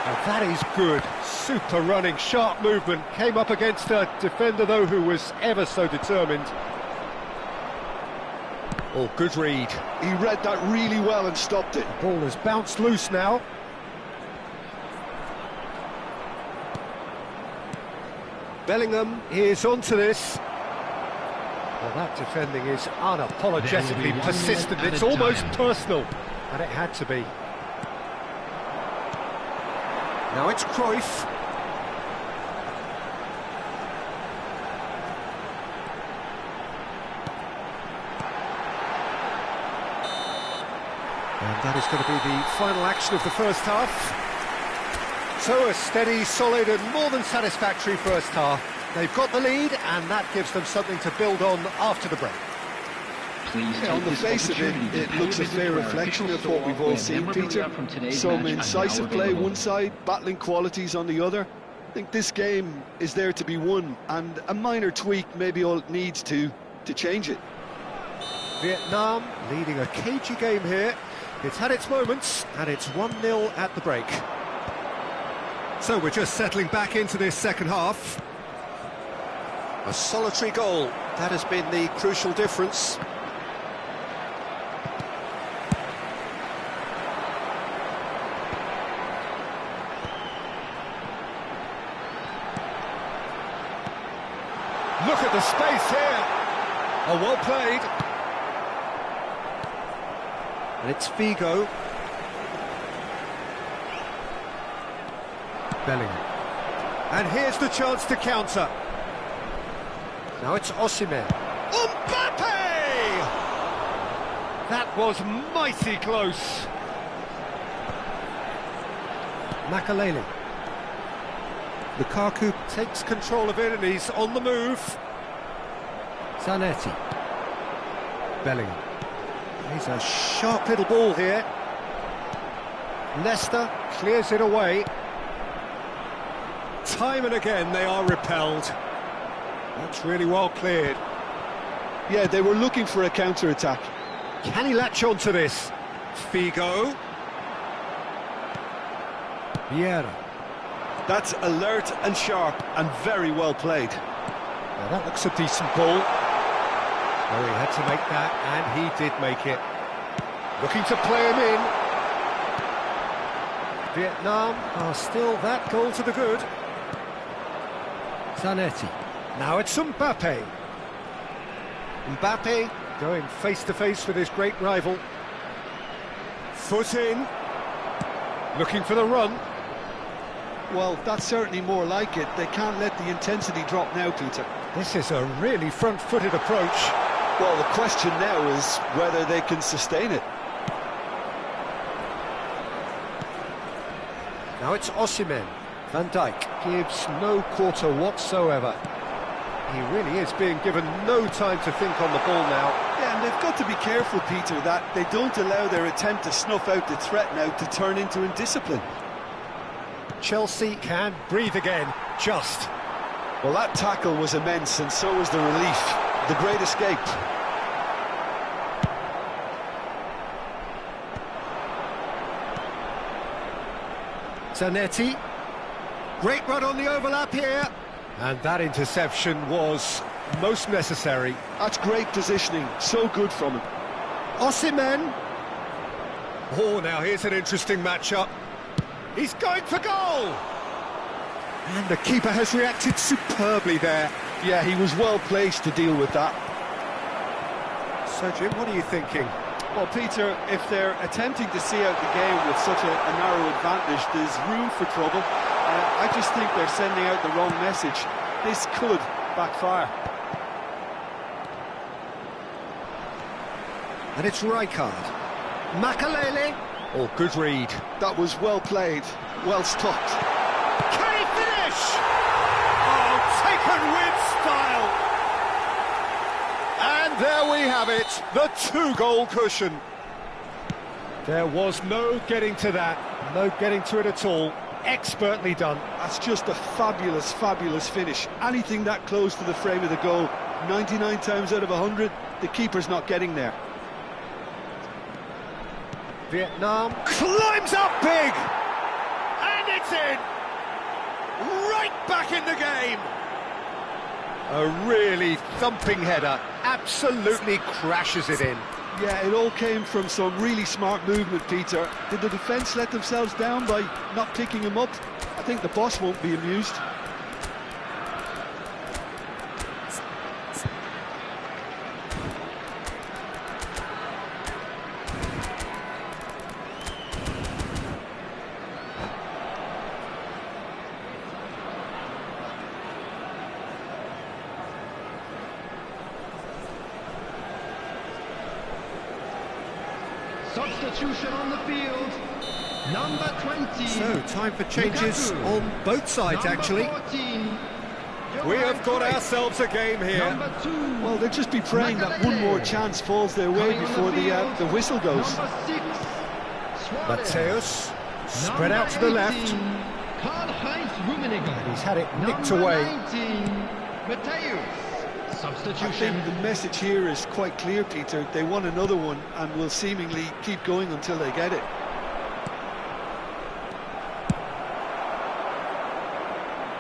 S1: And that is good. Super running, sharp movement. Came up against a defender, though, who was ever so determined. Oh, good read.
S2: He read that really well and stopped it.
S1: The ball has bounced loose now. Bellingham is onto this. Well, that defending is unapologetically persistent. It's almost personal, and it had to be. Now it's Cruyff. And that is going to be the final action of the first half. So a steady, solid and more than satisfactory first half. They've got the lead and that gives them something to build on after the break.
S2: Yeah, on the face of it, it looks a fair reflection of what we've all seen, Peter. Some incisive play one side, battling qualities on the other. I think this game is there to be won, and a minor tweak maybe all it needs to change it.
S1: Vietnam leading a cagey game here. It's had its moments, and it's 1-0 at the break. So we're just settling back into this second half. A solitary goal, that has been the crucial difference. Look at the space here. Oh, well played. And it's Figo. Bellingham. And here's the chance to counter. Now it's Osimhen. Mbappe! That was mighty close. Makalele. Lukaku takes control of it and he's on the move. Zanetti. Bellingham. He's a sharp little ball here. Leicester clears it away. Time and again they are repelled. That's really well cleared.
S2: Yeah, they were looking for a counter-attack.
S1: Can he latch on to this? Figo. Vieira.
S2: That's alert and sharp and very well played.
S1: Now that looks a decent ball. Oh, he had to make that, and he did make it. Looking to play him in. Vietnam are still that goal to the good. Zanetti. Now it's Mbappe. Mbappe going face-to-face with his great rival. Foot in. Looking for the run.
S2: Well, that's certainly more like it. They can't let the intensity drop now, Peter.
S1: This is a really front-footed approach.
S2: Well, the question now is whether they can sustain it.
S1: Now it's Osimhen. Van Dijk gives no quarter whatsoever. He really is being given no time to think on the ball now.
S2: Yeah, and they've got to be careful, Peter, that they don't allow their attempt to snuff out the threat now to turn into indiscipline.
S1: Chelsea can breathe again, just.
S2: Well, that tackle was immense, and so was the relief. The great escape.
S1: Zanetti. Great run on the overlap here. And that interception was most necessary.
S2: That's great positioning, so good from him.
S1: Osimhen. Oh, now here's an interesting matchup. He's going for goal! And the keeper has reacted superbly there.
S2: Yeah, he was well placed to deal with that.
S1: So, Jim, what are you thinking?
S2: Well, Peter, if they're attempting to see out the game with such a narrow advantage, there's room for trouble. I just think they're sending out the wrong message. This could backfire.
S1: And it's Rijkaard. Makalele. Oh, good read.
S2: That was well played, well stopped.
S1: Can he finish? Oh, taken with style. And there we have it, the 2-goal cushion. There was no getting to that, no getting to it at all. Expertly done.
S2: That's just a fabulous, fabulous finish. Anything that close to the frame of the goal, 99 times out of 100, the keeper's not getting there.
S1: Vietnam climbs up big, and it's in, right back in the game. A really thumping header, absolutely crashes it in.
S2: Yeah, it all came from some really smart movement, Peter. Did the defence let themselves down by not picking him up? I think the boss won't be amused.
S3: Substitution on the field. Number 20.
S1: So, time for changes on both sides, actually.
S3: 14,
S1: We have got ourselves a game here.
S3: Number 2.
S2: Well, they'll just be praying that one more chance falls their way before the whistle goes.
S3: Number 6. Suarez.
S1: Mateus, spread
S3: Number
S1: out to the
S3: 18,
S1: left.
S3: Karl-Heinz Rummenigge.
S1: He's had it nicked
S3: Number
S1: away.
S3: 19, Mateus.
S2: I
S3: Substitution.
S2: think the message here is quite clear, Peter. They want another one and will seemingly keep going until they get it.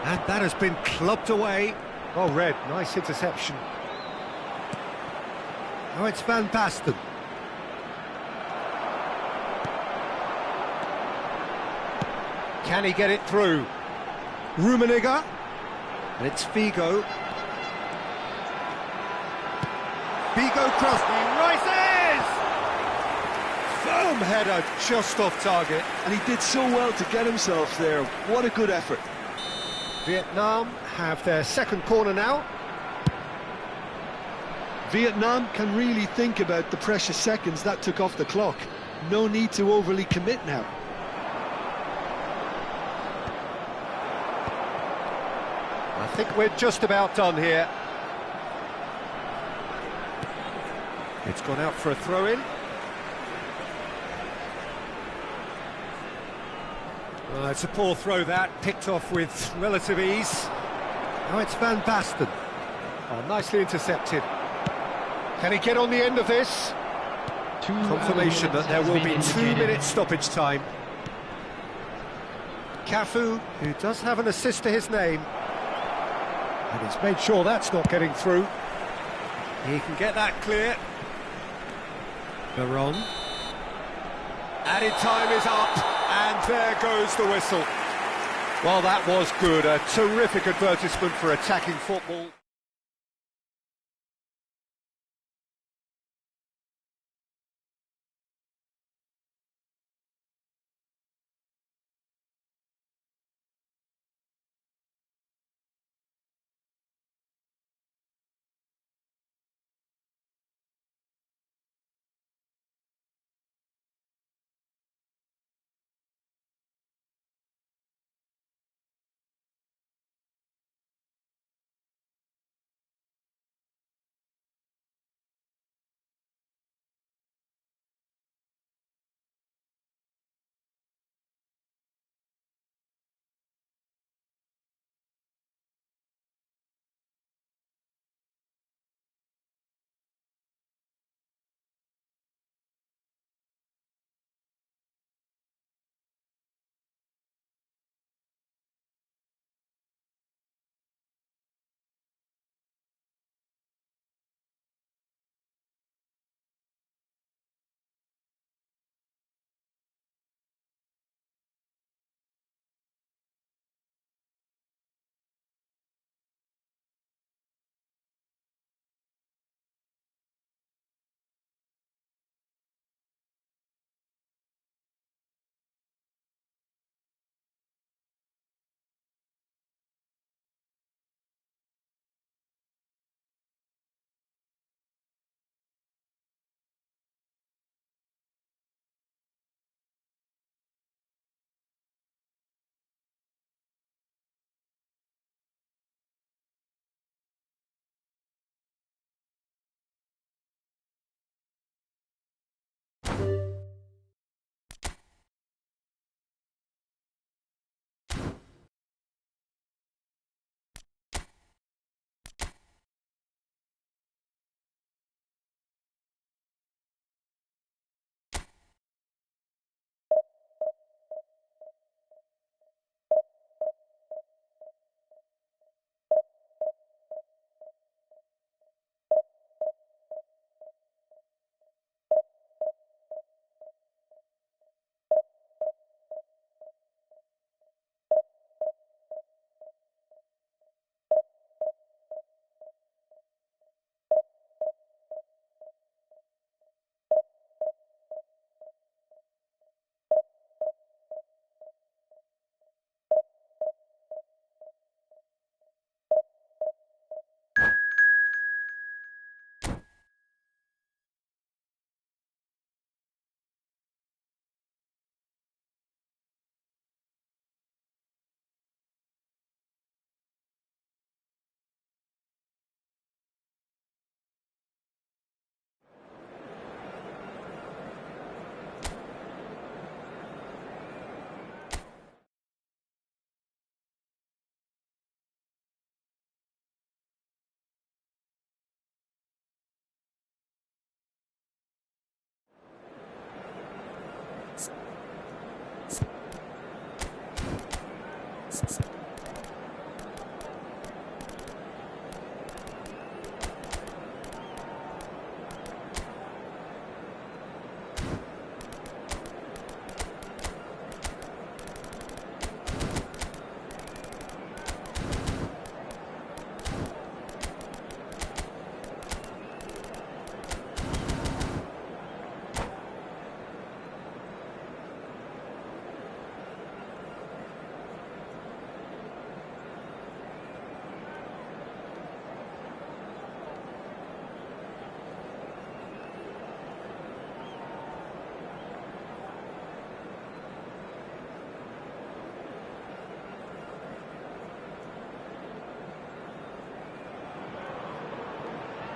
S1: And that has been clubbed away. Oh, Red, nice interception. Now it's Van Basten. Can he get it through? Rummenigge. And it's Figo. Figo cross, he rises! Firm header, just off target.
S2: And he did so well to get himself there. What a good effort.
S1: Vietnam have their second corner now.
S2: Vietnam can really think about the precious seconds that took off the clock. No need to overly commit now.
S1: I think we're just about done here. It's gone out for a throw-in. It's a poor throw that, picked off with relative ease. Now it's Van Basten. Oh, nicely intercepted. Can he get on the end of this? Confirmation that there will be 2 minutes stoppage time. Cafu, who does have an assist to his name. And he's made sure that's not getting through. He can get that clear. Veron. Added time is up, and there goes the whistle. Well, that was good. A terrific advertisement for attacking football.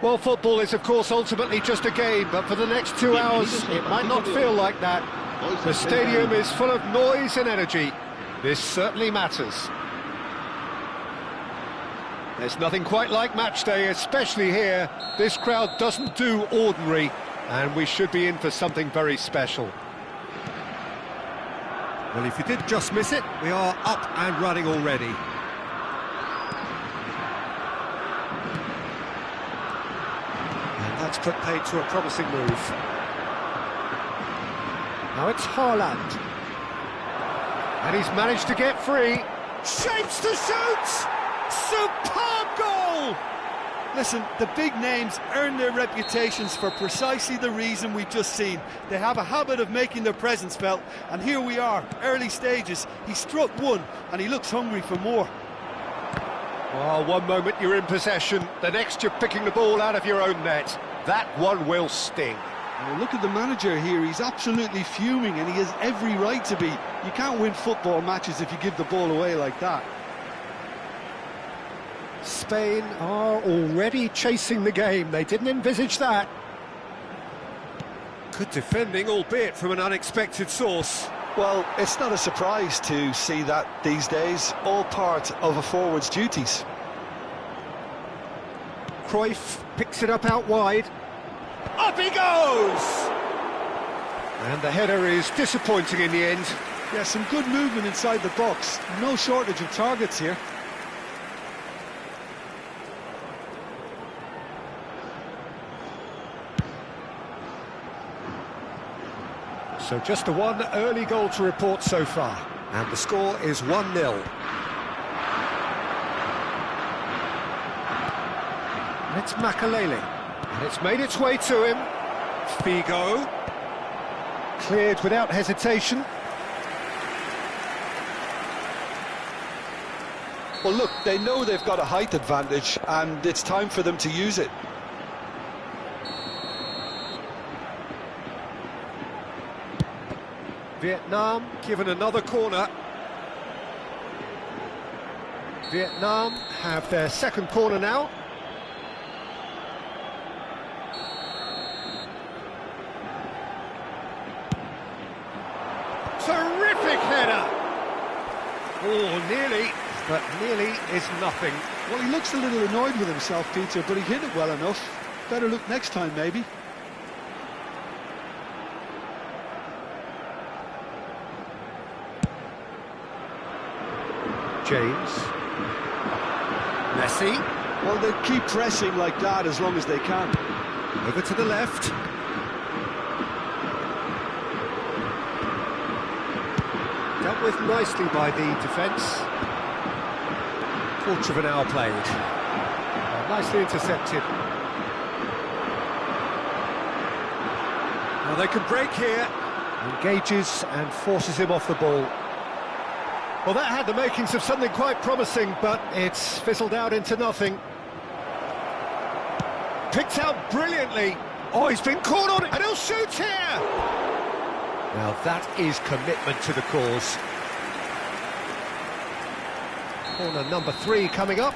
S1: Well, football is, of course, ultimately just a game, but for the next 2 hours, it might not feel like that. The stadium is full of noise and energy. This certainly matters. There's nothing quite like match day, especially here. This crowd doesn't do ordinary, and we should be in for something very special.
S4: Well, if you did just miss it, we are up and running already. And that's put paid to a promising move.
S1: Now it's Haaland. And he's managed to get free.
S4: Shapes to shoot! Superb goal!
S2: Listen, the big names earn their reputations for precisely the reason we've just seen. They have a habit of making their presence felt, and here we are, early stages. He struck one, and he looks hungry for more.
S1: Oh, one moment you're in possession, the next you're picking the ball out of your own net. That one will sting.
S2: Now look at the manager here, he's absolutely fuming, and he has every right to be. You can't win football matches if you give the ball away like that.
S1: Spain are already chasing the game. They didn't envisage that.
S4: Good defending, albeit from an unexpected source.
S2: Well, it's not a surprise to see that these days, all part of a forward's duties.
S1: Cruyff picks it up out wide.
S4: Up he goes!
S1: And the header is disappointing in the end.
S2: Yeah, some good movement inside the box. No shortage of targets here.
S1: So just the one early goal to report so far.
S4: And the score is 1-0.
S1: And it's Makalele. And it's made its way to him.
S4: Figo.
S1: Cleared without hesitation.
S2: Well, look, they know they've got a height advantage, and it's time for them to use it.
S1: Vietnam given another corner. Vietnam have their second corner now. Terrific header! Oh, nearly, but nearly is nothing.
S2: Well, he looks a little annoyed with himself, Peter, but he hit it well enough. Better look next time, maybe.
S1: James. Messi.
S2: Well, they keep pressing like that as long as they can.
S4: Over to the left.
S1: Dealt with nicely by the defence.
S4: Quarter of an hour played.
S1: Nicely intercepted.
S4: Now they can break here.
S1: Engages and forces him off the ball. Well, that had the makings of something quite promising, but it's fizzled out into nothing. Picked out brilliantly. Oh, he's been caught on it, and he'll shoot here! Now that is commitment to the cause. Corner number 3 coming up.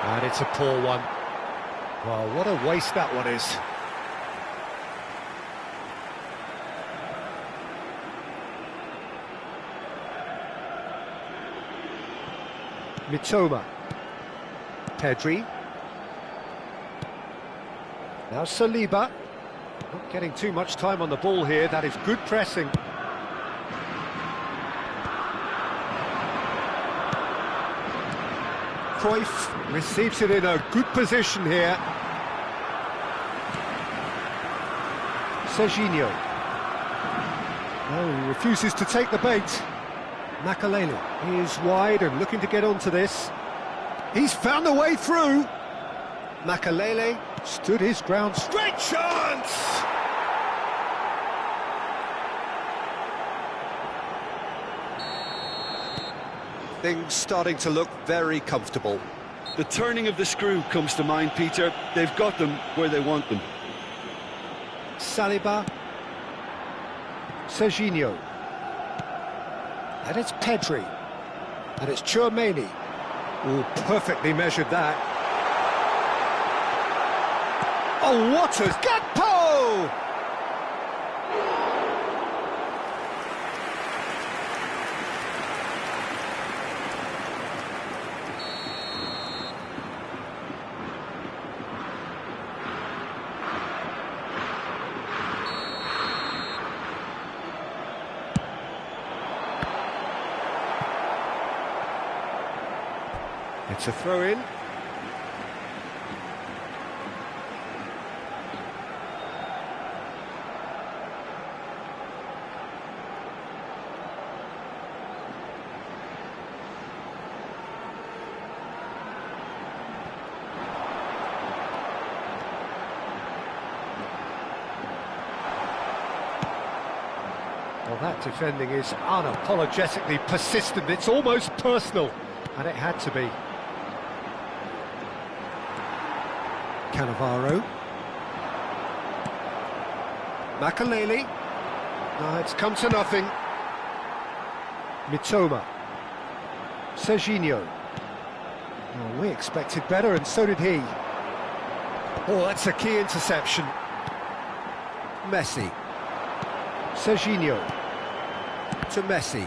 S1: And it's a poor one. Well, what a waste that one is. Mitoma. Pedri. Now Saliba. Not getting too much time on the ball here. That is good pressing. Cruyff receives it in a good position here. Serginho. No, he refuses to take the bait. Makalele is wide and looking to get onto this. He's found a way through. Makalele stood his ground. Great chance!
S4: Things starting to look very comfortable.
S2: The turning of the screw comes to mind, Peter. They've got them where they want them.
S1: Saliba. Serginho. And it's Pedri. And it's Tchouaméni.
S4: Oh, perfectly measured that. Oh, what a... Gakpo! It's a throw-in.
S1: Well, that defending is unapologetically persistent. It's almost personal, and it had to be. Cannavaro. Makaleli. No, it's come to nothing. Mitoma. Serginho. Oh, we expected better, and so did he.
S4: Oh, that's a key interception. Messi.
S1: Serginho.
S4: To Messi.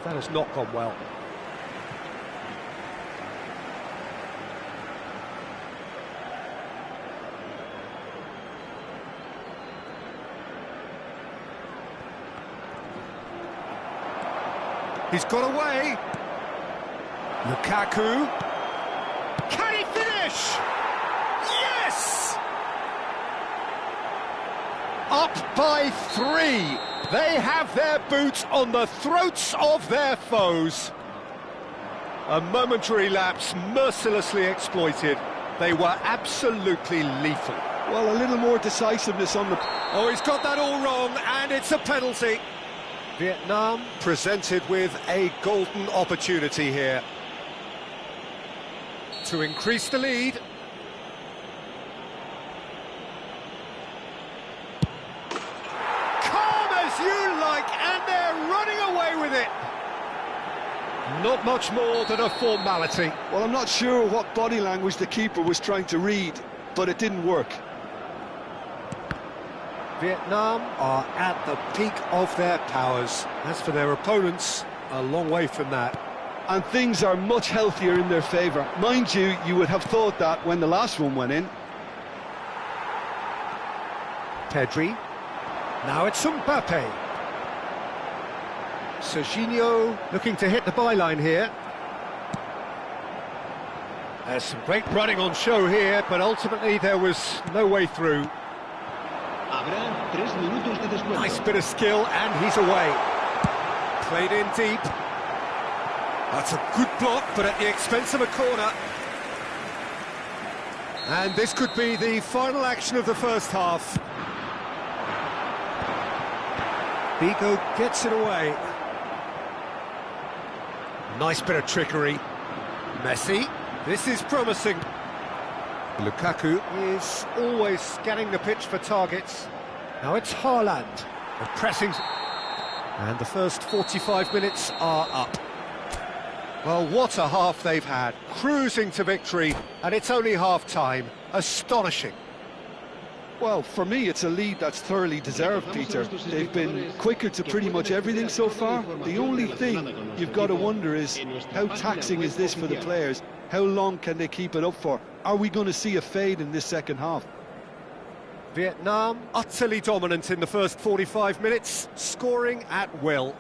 S1: That has not gone well.
S4: He's got away. Lukaku. Can he finish? Yes!
S1: Up by 3. They have their boots on the throats of their foes.
S4: A momentary lapse mercilessly exploited. They were absolutely lethal.
S2: Well, a little more decisiveness on the...
S4: Oh, he's got that all wrong, and it's a penalty.
S1: Vietnam
S4: Presented with a golden opportunity here to increase the lead.
S1: and they're running away with it. Not much more than a formality.
S2: Well, I'm not sure what body language the keeper was trying to read, but it didn't work.
S1: Vietnam are at the peak of their powers. As for their opponents, a long way from that.
S2: And things are much healthier in their favour. Mind you, you would have thought that when the last one went in.
S1: Pedri. Now it's Mbappe. Serginho looking to hit the byline here. There's some great running on show here, but ultimately there was no way through.
S4: Nice bit of skill, and he's away. Played in deep. That's a good block, but at the expense of a corner. And this could be the final action of the first half.
S1: Figo gets it away.
S4: Nice bit of trickery. Messi.
S1: This is promising. Lukaku is always scanning the pitch for targets. Now it's Haaland. The pressing. And the first 45 minutes are up. Well, what a half they've had. Cruising to victory, and it's only half-time. Astonishing.
S2: Well, for me, it's a lead that's thoroughly deserved, Peter. They've been quicker to pretty much everything so far. The only thing you've got to wonder is, how taxing is this for the players? How long can they keep it up for? Are we going to see a fade in this second half?
S1: Vietnam
S4: Utterly dominant in the first 45 minutes, scoring at will.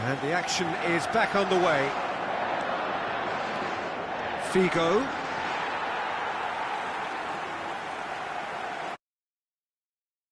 S4: And the action is back on the way. Figo.